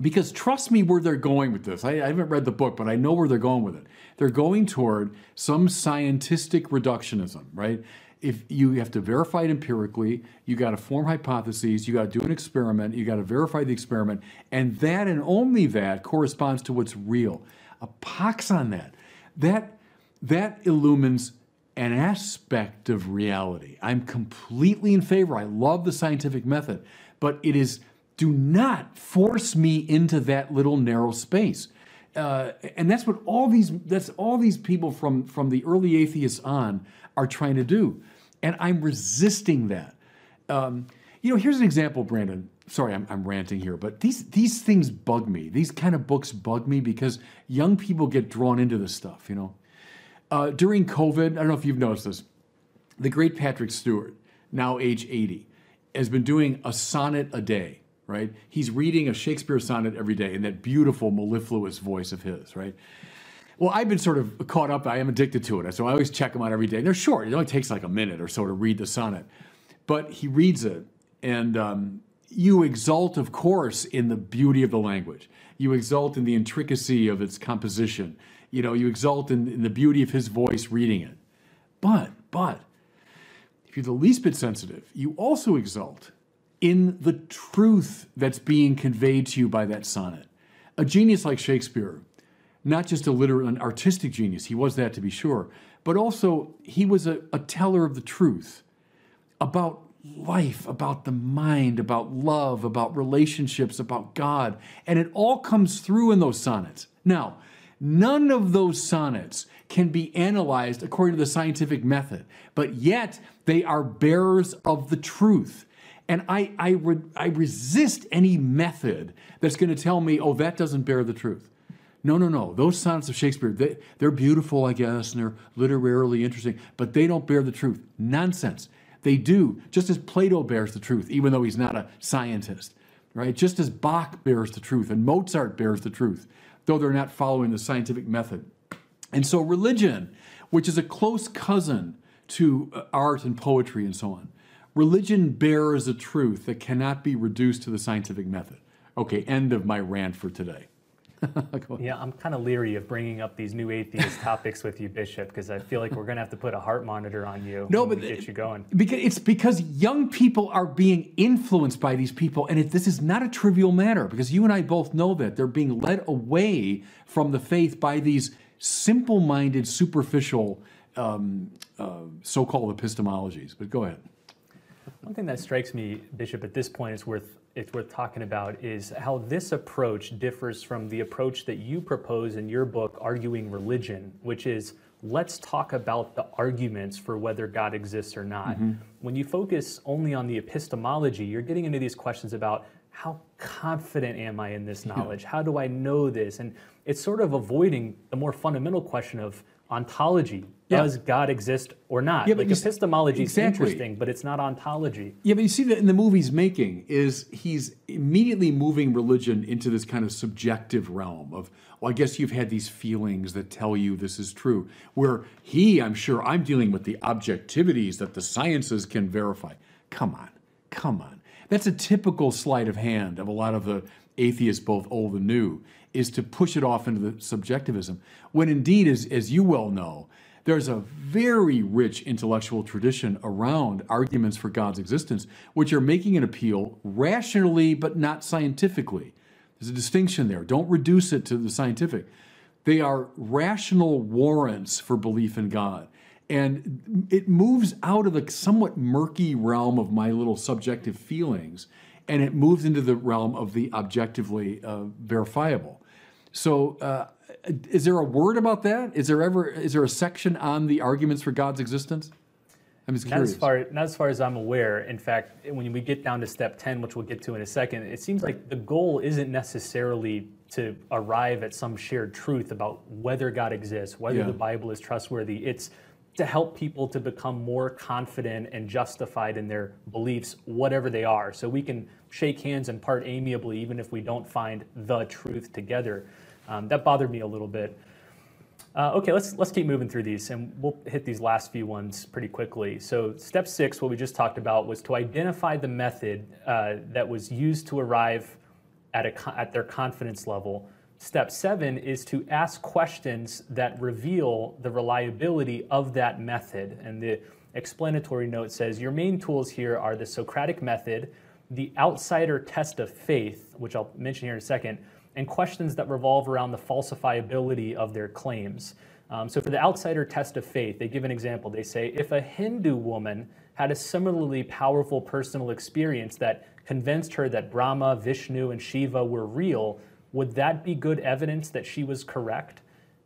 Because trust me where they're going with this. I haven't read the book, but I know where they're going with it. They're going toward some scientific reductionism, right? If you have to verify it empirically, you got to form hypotheses, you got to do an experiment, you got to verify the experiment, and that and only that corresponds to what's real. A pox on that. That illumines an aspect of reality. I'm completely in favor. I love the scientific method, but it is, do not force me into that little narrow space. And that's what all these people from the early atheists on are trying to do. And I'm resisting that. Here's an example, Brandon. Sorry, I'm ranting here, but these things bug me. These kind of books bug me because young people get drawn into this stuff, During COVID, I don't know if you've noticed this, the great Patrick Stewart, now age 80, has been doing a sonnet a day, right? He's reading a Shakespeare sonnet every day in that beautiful, mellifluous voice of his, right? Well, I've been sort of caught up. I am addicted to it. So I always check them out every day. And they're short. It only takes like a minute or so to read the sonnet. But he reads it, and you exult, of course, in the beauty of the language. You exult in the intricacy of its composition. You exult in the beauty of his voice reading it. But, if you're the least bit sensitive, you also exult in the truth that's being conveyed to you by that sonnet. A genius like Shakespeare, not just a literal and artistic genius, he was that to be sure, but also he was a teller of the truth about life, about the mind, about love, about relationships, about God. And it all comes through in those sonnets. Now, none of those sonnets can be analyzed according to the scientific method, but yet they are bearers of the truth. And I resist any method that's going to tell me, oh, that doesn't bear the truth. No. Those sonnets of Shakespeare, they're beautiful, I guess, and they're literarily interesting, but they don't bear the truth. Nonsense. They do, just as Plato bears the truth, even though he's not a scientist, right? Just as Bach bears the truth and Mozart bears the truth, though they're not following the scientific method. And so religion, which is a close cousin to art and poetry and so on, religion bears a truth that cannot be reduced to the scientific method. Okay, end of my rant for today. Yeah, I'm kind of leery of bringing up these new atheist topics with you, Bishop, because I feel like we're going to have to put a heart monitor on you when we get you going. Because young people are being influenced by these people, and this is not a trivial matter, because you and I both know that they're being led away from the faith by these simple-minded, superficial so-called epistemologies. But go ahead. One thing that strikes me, Bishop, at this point it's worth talking about is how this approach differs from the approach that you propose in your book, Arguing Religion, which is let's talk about the arguments for whether God exists or not. Mm-hmm. When you focus only on the epistemology, you're getting into these questions about how confident am I in this knowledge? Yeah. How do I know this? And it's sort of avoiding the more fundamental question of ontology. Does God exist or not? Yeah, but epistemology is exactly. Interesting, but it's not ontology. Yeah, but you see that in the movie he's making is he's immediately moving religion into this kind of subjective realm of, well, I guess you've had these feelings that tell you this is true. Where I'm dealing with the objectivities that the sciences can verify. Come on. That's a typical sleight of hand of a lot of the atheists, both old and new, is to push it off into the subjectivism. When indeed, as you well know, there's a very rich intellectual tradition around arguments for God's existence, which are making an appeal rationally but not scientifically. There's a distinction there. Don't reduce it to the scientific. They are rational warrants for belief in God. And it moves out of the somewhat murky realm of my little subjective feelings, and it moves into the realm of the objectively verifiable. So is there a word about that? Is there a section on the arguments for God's existence? I'm just curious. Not as far as I'm aware. In fact, when we get down to step 10, which we'll get to in a second, it seems like the goal isn't necessarily to arrive at some shared truth about whether God exists, whether the Bible is trustworthy. It's to help people to become more confident and justified in their beliefs, whatever they are. So we can shake hands and part amiably, even if we don't find the truth together. That bothered me a little bit. Okay, let's keep moving through these, and we'll hit these last few ones pretty quickly. So step 6, what we just talked about, was to identify the method that was used to arrive at their confidence level. Step 7 is to ask questions that reveal the reliability of that method. And the explanatory note says, your main tools here are the Socratic method, the outsider test of faith, which I'll mention here in a second, and questions that revolve around the falsifiability of their claims. So for the outsider test of faith, they give an example. They say, if a Hindu woman had a similarly powerful personal experience that convinced her that Brahma, Vishnu, and Shiva were real, would that be good evidence that she was correct?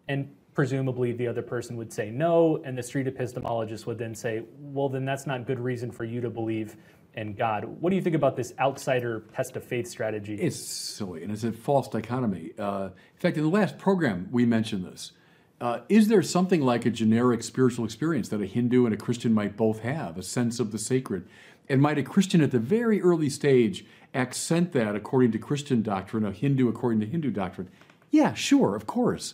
And presumably the other person would say no, and the street epistemologist would then say, well, then that's not good reason for you to believe in God. What do you think about this outsider test of faith strategy? It's silly, and it's a false dichotomy. In fact, in the last program, we mentioned this. Is there something like a generic spiritual experience that a Hindu and a Christian might both have, a sense of the sacred? And might a Christian at the very early stage accent that according to Christian doctrine, a Hindu according to Hindu doctrine? Yeah, sure, of course.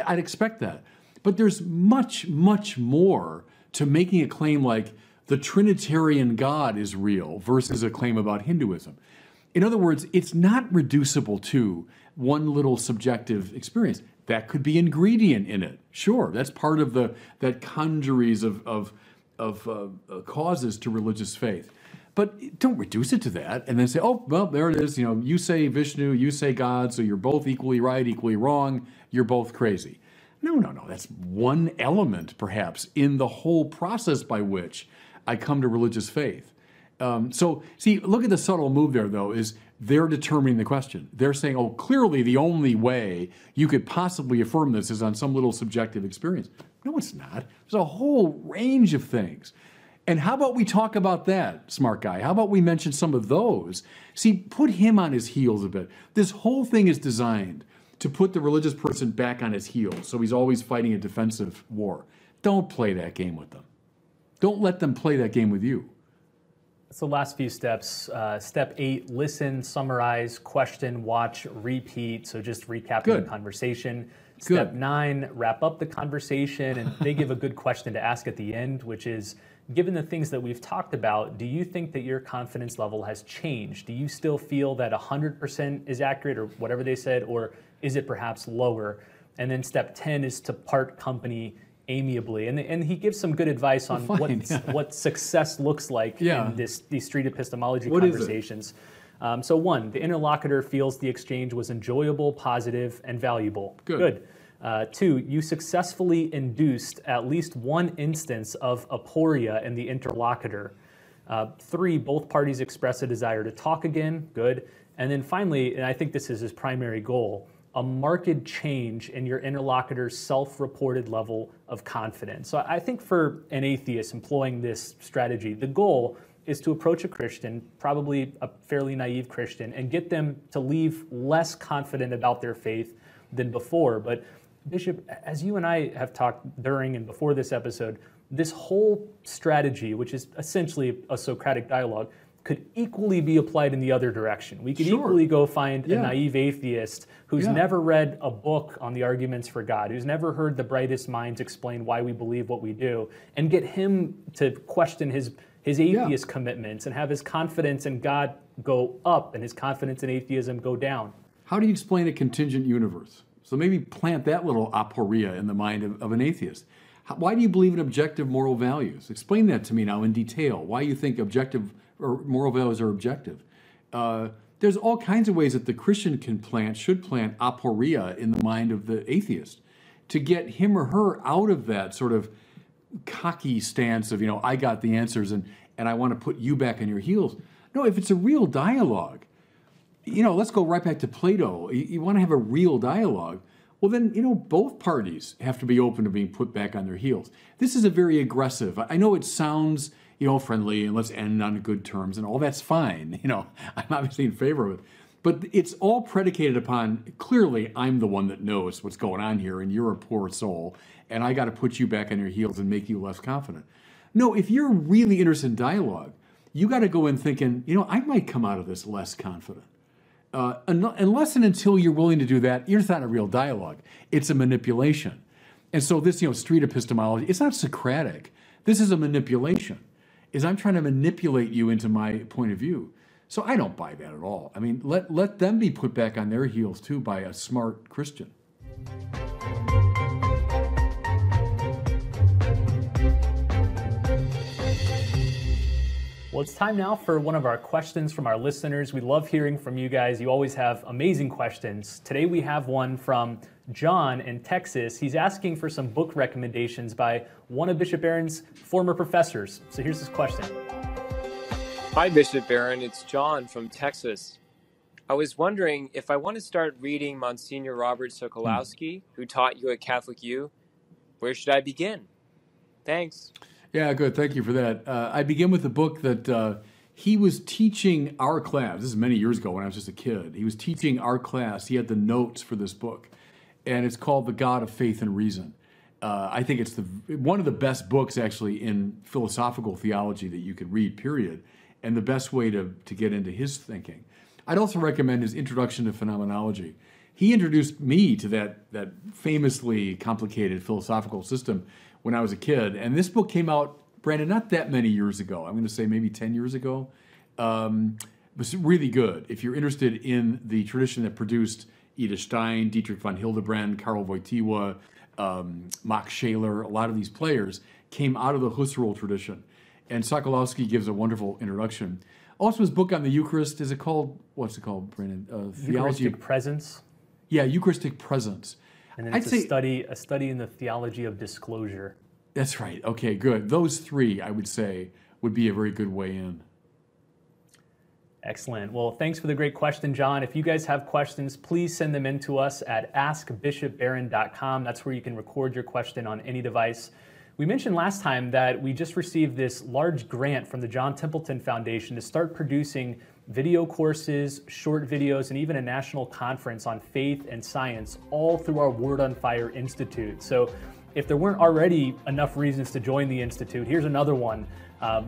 I'd expect that. But there's much, much more to making a claim like the Trinitarian God is real versus a claim about Hinduism. In other words, it's not reducible to one little subjective experience. That could be ingredient in it. Sure, that's part of that congeries of causes to religious faith. But don't reduce it to that and then say, oh, well, there it is. You say Vishnu, you say God, so you're both equally right, equally wrong. You're both crazy. No. That's one element, perhaps, in the whole process by which I come to religious faith. So, see, look at the subtle move there, though, is they're determining the question. They're saying, oh, clearly the only way you could possibly affirm this is on some little subjective experience. No, it's not. There's a whole range of things. And how about we talk about that, smart guy? How about we mention some of those? See, put him on his heels a bit. This whole thing is designed to put the religious person back on his heels, so he's always fighting a defensive war. Don't play that game with them. Don't let them play that game with you. So last few steps. Step 8, listen, summarize, question, watch, repeat. So just recapping the conversation. Step 9, wrap up the conversation, and they give a good question to ask at the end, which is, given the things that we've talked about, do you think that your confidence level has changed? Do you still feel that 100% is accurate, or whatever they said, or is it perhaps lower? And then step 10 is to part company amiably. And he gives some good advice on what success looks like in these street epistemology conversations. So 1, the interlocutor feels the exchange was enjoyable, positive, and valuable. Good. 2, you successfully induced at least one instance of aporia in the interlocutor. 3, both parties express a desire to talk again. Good. And then finally, and I think this is his primary goal, a marked change in your interlocutor's self-reported level of confidence. So I think for an atheist employing this strategy, the goal is to approach a Christian, probably a fairly naive Christian, and get them to leave less confident about their faith than before. But Bishop, as you and I have talked during and before this episode, this whole strategy, which is essentially a Socratic dialogue, could equally be applied in the other direction. We could equally go find a naive atheist who's never read a book on the arguments for God, who's never heard the brightest minds explain why we believe what we do, and get him to question his atheist commitments and have his confidence in God go up and his confidence in atheism go down. How do you explain a contingent universe? So maybe plant that little aporia in the mind of an atheist. Why do you believe in objective moral values? Explain that to me now in detail. Why you think objective or moral values are objective. There's all kinds of ways that the Christian should plant aporia in the mind of the atheist to get him or her out of that sort of cocky stance of, I got the answers and I want to put you back on your heels. No, if it's a real dialogue, let's go right back to Plato. You want to have a real dialogue. Well, then, both parties have to be open to being put back on their heels. This is a very aggressive. I know it sounds, friendly and let's end on good terms and all that's fine. I'm obviously in favor of it. But it's all predicated upon, clearly, I'm the one that knows what's going on here and you're a poor soul and I got to put you back on your heels and make you less confident. No, if you're really interested in dialogue, you got to go in thinking, I might come out of this less confident. Unless and until you're willing to do that, it's not a real dialogue. It's a manipulation. And so this, street epistemology, it's not Socratic. This is a manipulation. I'm trying to manipulate you into my point of view. So I don't buy that at all. I mean, let them be put back on their heels too by a smart Christian. Well, it's time now for one of our questions from our listeners. We love hearing from you guys. You always have amazing questions. Today we have one from John in Texas. He's asking for some book recommendations by one of Bishop Barron's former professors. So here's his question. Hi, Bishop Barron. It's John from Texas. I was wondering if I want to start reading Monsignor Robert Sokolowski, who taught you at Catholic U, where should I begin? Thanks. Yeah, good. Thank you for that. I begin with the book that he was teaching our class. This is many years ago when I was just a kid. He was teaching our class. He had the notes for this book, and it's called The God of Faith and Reason. I think it's one of the best books, actually, in philosophical theology that you could read, period, and the best way to get into his thinking. I'd also recommend his Introduction to Phenomenology. He introduced me to that famously complicated philosophical system when I was a kid. And this book came out, Brandon, not that many years ago. I'm going to say maybe 10 years ago. It was really good. If you're interested in the tradition that produced Edith Stein, Dietrich von Hildebrand, Karl Wojtyła, Max Scheler, a lot of these players came out of the Husserl tradition. And Sokolowski gives a wonderful introduction. Also, his book on the Eucharist, is it called, what's it called, Brandon? Eucharistic Presence. Yeah, Eucharistic Presence. And then it's a study in the theology of disclosure. That's right. Okay, good. Those three, I would say, would be a very good way in. Excellent. Well, thanks for the great question, John. If you guys have questions, please send them in to us at askbishopbarron.com. That's where you can record your question on any device. We mentioned last time that we just received this large grant from the John Templeton Foundation to start producing video courses, short videos, and even a national conference on faith and science, all through our Word on Fire Institute. So if there weren't already enough reasons to join the Institute, here's another one.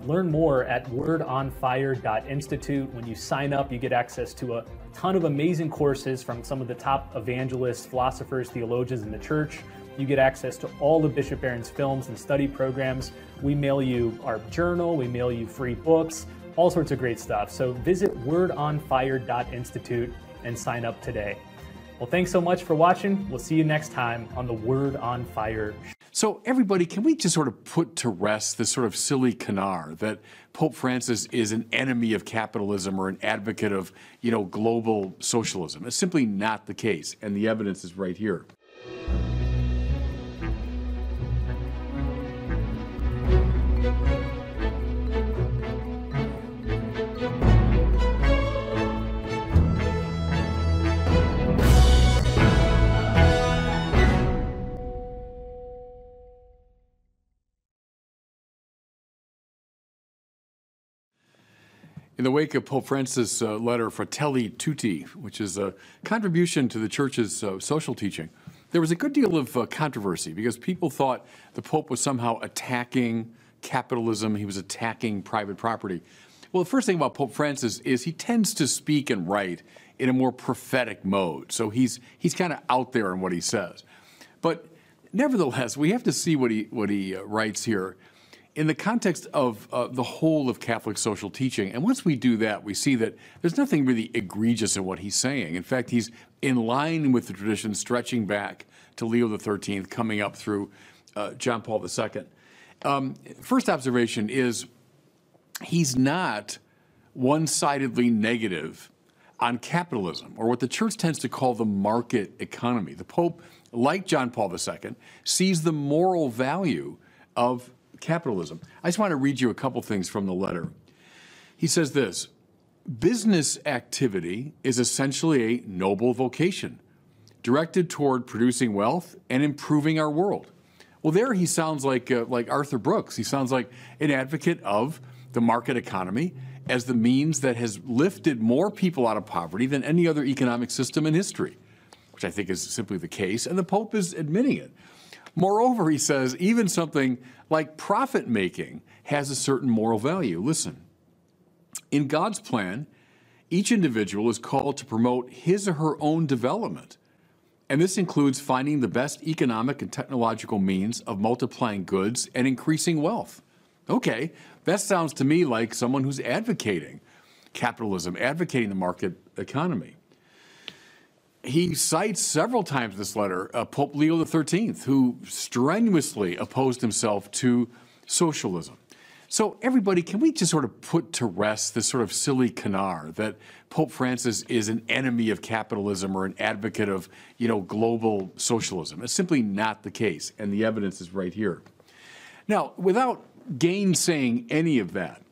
Learn more at wordonfire.institute. When you sign up, you get access to a ton of amazing courses from some of the top evangelists, philosophers, theologians in the church. You get access to all of Bishop Barron's films and study programs. We mail you our journal, we mail you free books, all sorts of great stuff. So visit wordonfire.institute and sign up today. Well, thanks so much for watching. We'll see you next time on the Word on Fire. So everybody, can we just sort of put to rest this sort of silly canard that Pope Francis is an enemy of capitalism or an advocate of, global socialism? It's simply not the case, and the evidence is right here. In the wake of Pope Francis' letter Fratelli Tutti, which is a contribution to the Church's social teaching, there was a good deal of controversy because people thought the Pope was somehow attacking capitalism, he was attacking private property. Well, the first thing about Pope Francis is he tends to speak and write in a more prophetic mode. So he's kind of out there in what he says. But nevertheless, we have to see what he writes here in the context of the whole of Catholic social teaching. And once we do that, we see that there's nothing really egregious in what he's saying. In fact, he's in line with the tradition, stretching back to Leo XIII, coming up through John Paul II. First observation is he's not one-sidedly negative on capitalism, or what the Church tends to call the market economy. The Pope, like John Paul II, sees the moral value of capitalism. I just want to read you a couple things from the letter. He says this: business activity is essentially a noble vocation directed toward producing wealth and improving our world. Well, there he sounds like Arthur Brooks. He sounds like an advocate of the market economy as the means that has lifted more people out of poverty than any other economic system in history, which I think is simply the case, and the Pope is admitting it. Moreover, he says, even something like profit-making has a certain moral value. Listen, in God's plan, each individual is called to promote his or her own development And this includes finding the best economic and technological means of multiplying goods and increasing wealth. Okay, that sounds to me like someone who's advocating capitalism, advocating the market economy. He cites several times in this letter Pope Leo XIII, who strenuously opposed himself to socialism. So everybody, can we just sort of put to rest this sort of silly canard that Pope Francis is an enemy of capitalism or an advocate of, global socialism? It's simply not the case, and the evidence is right here. Now, without gainsaying any of that,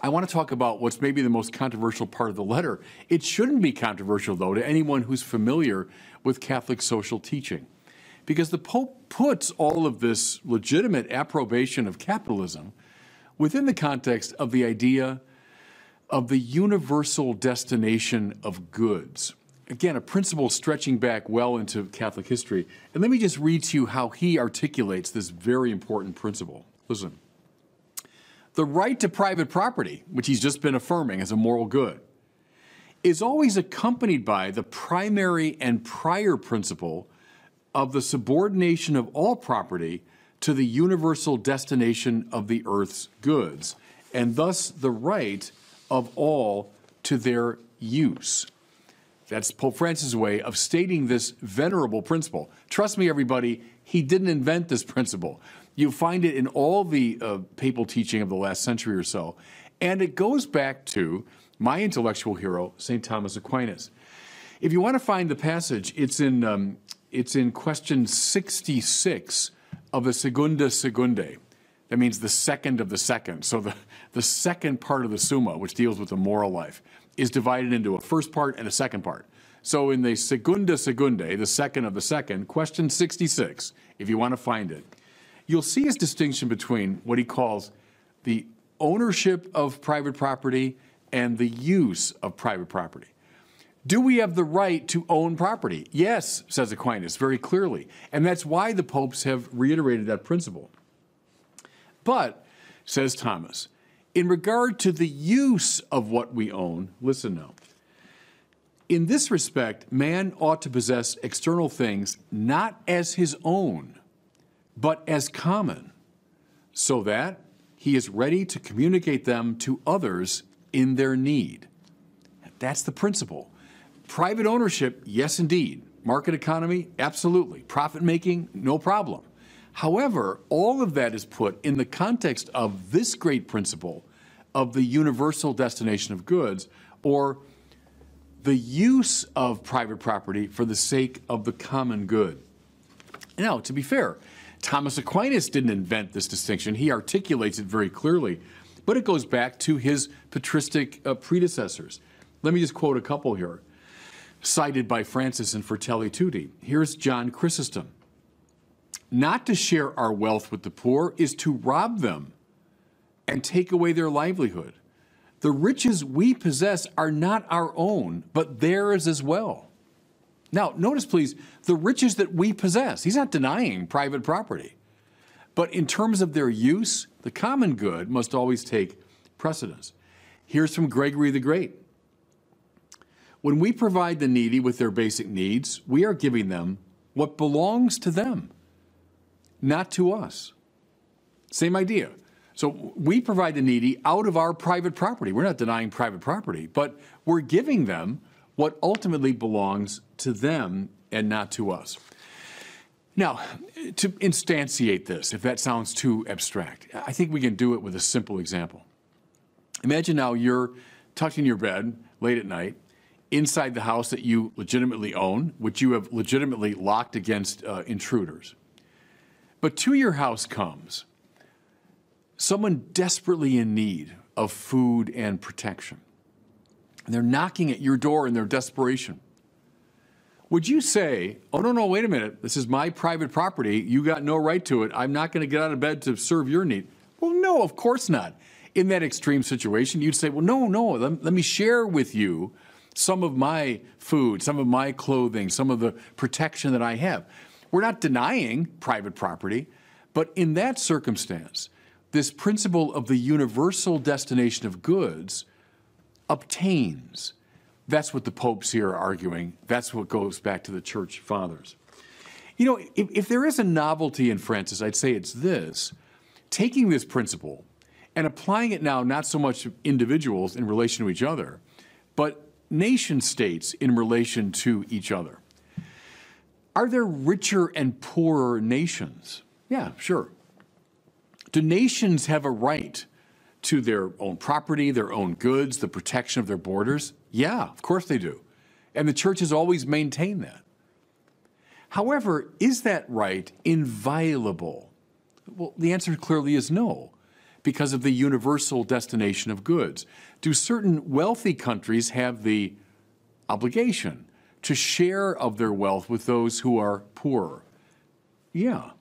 I want to talk about what's maybe the most controversial part of the letter. It shouldn't be controversial, though, to anyone who's familiar with Catholic social teaching, because the Pope puts all of this legitimate approbation of capitalism within the context of the idea of the universal destination of goods. Again, a principle stretching back well into Catholic history. And let me just read to you how he articulates this very important principle. Listen. The right to private property, which he's just been affirming as a moral good, is always accompanied by the primary and prior principle of the subordination of all property to the universal destination of the earth's goods, and thus the right of all to their use. That's Pope Francis' way of stating this venerable principle. Trust me, everybody, he didn't invent this principle. You find it in all the papal teaching of the last century or so, and it goes back to my intellectual hero, St. Thomas Aquinas. If you want to find the passage, it's in question 66 of the Segunda Secundae. That means the second of the second. So the second part of the Summa, which deals with the moral life, is divided into a first part and a second part. So in the Segunda Secundae, the second of the second, question 66, if you want to find it, you'll see his distinction between what he calls the ownership of private property and the use of private property. Do we have the right to own property? Yes, says Aquinas very clearly. And that's why the popes have reiterated that principle. But, says Thomas, in regard to the use of what we own, listen now. In this respect, man ought to possess external things not as his own, but as common, so that he is ready to communicate them to others in their need. That's the principle. Private ownership, yes, indeed. Market economy, absolutely. Profit-making, no problem. However, all of that is put in the context of this great principle of the universal destination of goods, or the use of private property for the sake of the common good. Now, to be fair, Thomas Aquinas didn't invent this distinction. He articulates it very clearly, but it goes back to his patristic predecessors. Let me just quote a couple here, cited by Francis in Fratelli Tutti. Here's John Chrysostom. Not to share our wealth with the poor is to rob them and take away their livelihood. The riches we possess are not our own, but theirs as well. Now, notice, please, the riches that we possess. He's not denying private property. But in terms of their use, the common good must always take precedence. Here's from Gregory the Great. When we provide the needy with their basic needs, we are giving them what belongs to them, not to us. Same idea. So we provide the needy out of our private property. We're not denying private property, but we're giving them what ultimately belongs to them and not to us. Now, to instantiate this, if that sounds too abstract, I think we can do it with a simple example. Imagine now you're tucked in your bed late at night, inside the house that you legitimately own, which you have legitimately locked against intruders. But to your house comes someone desperately in need of food and protection. And they're knocking at your door in their desperation. Would you say, oh, no, wait a minute, this is my private property, you got no right to it, I'm not going to get out of bed to serve your need? Well, no, of course not. In that extreme situation, you'd say, well, no, let me share with you some of my food, some of my clothing, some of the protection that I have. We're not denying private property, but in that circumstance, this principle of the universal destination of goods obtains. That's what the popes here are arguing. That's what goes back to the church fathers. You know, if there is a novelty in Francis, I'd say it's this: taking this principle and applying it now not so much to individuals in relation to each other, but nation states in relation to each other. Are there richer and poorer nations? Yeah, sure. Do nations have a right to their own property, their own goods, the protection of their borders? Yeah, of course they do. And the church has always maintained that. However, is that right inviolable? Well, the answer clearly is no, because of the universal destination of goods. Do certain wealthy countries have the obligation to share of their wealth with those who are poorer? Yeah.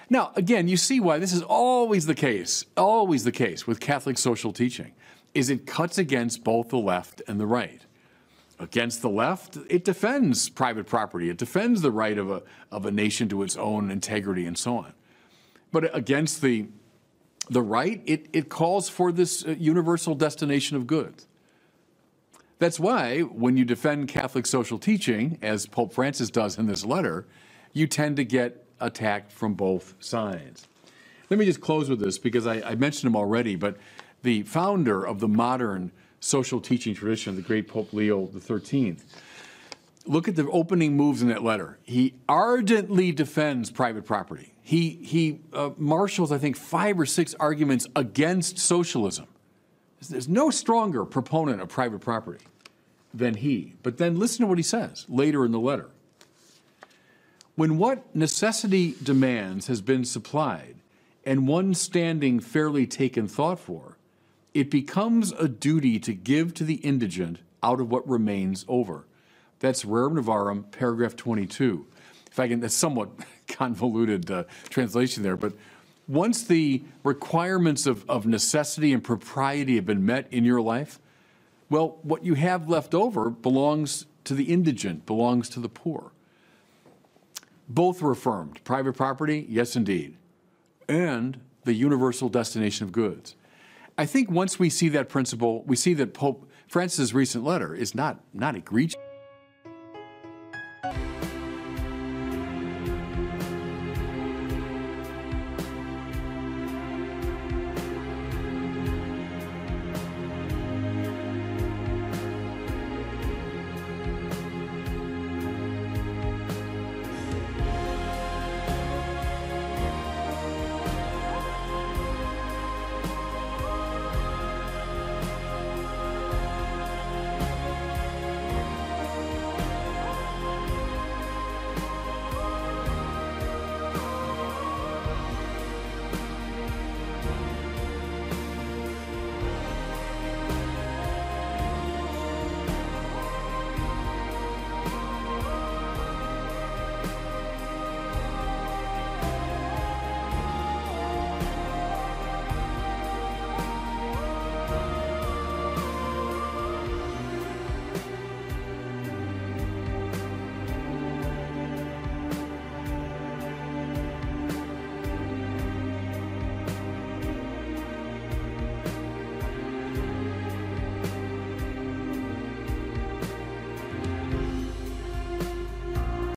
Now, again, you see why this is always the case with Catholic social teaching, is it cuts against both the left and the right. Against the left, it defends private property. It defends the right of a nation to its own integrity and so on. But against the right, it calls for this universal destination of goods. That's why when you defend Catholic social teaching, as Pope Francis does in this letter, you tend to get attacked from both sides. Let me just close with this, because I mentioned him already, but the founder of the modern social teaching tradition, the great Pope Leo XIII, look at the opening moves in that letter. He ardently defends private property. He marshals, I think, 5 or 6 arguments against socialism. There's no stronger proponent of private property than he. But then listen to what he says later in the letter. When what necessity demands has been supplied, and one standing fairly taken thought for, it becomes a duty to give to the indigent out of what remains over. That's Rerum Novarum, paragraph 22. If I can, that's somewhat convoluted translation there, but once the requirements of necessity and propriety have been met in your life, well, what you have left over belongs to the indigent, belongs to the poor. Both were affirmed. Private property, yes, indeed, and the universal destination of goods. I think once we see that principle, we see that Pope Francis' recent letter is not egregious.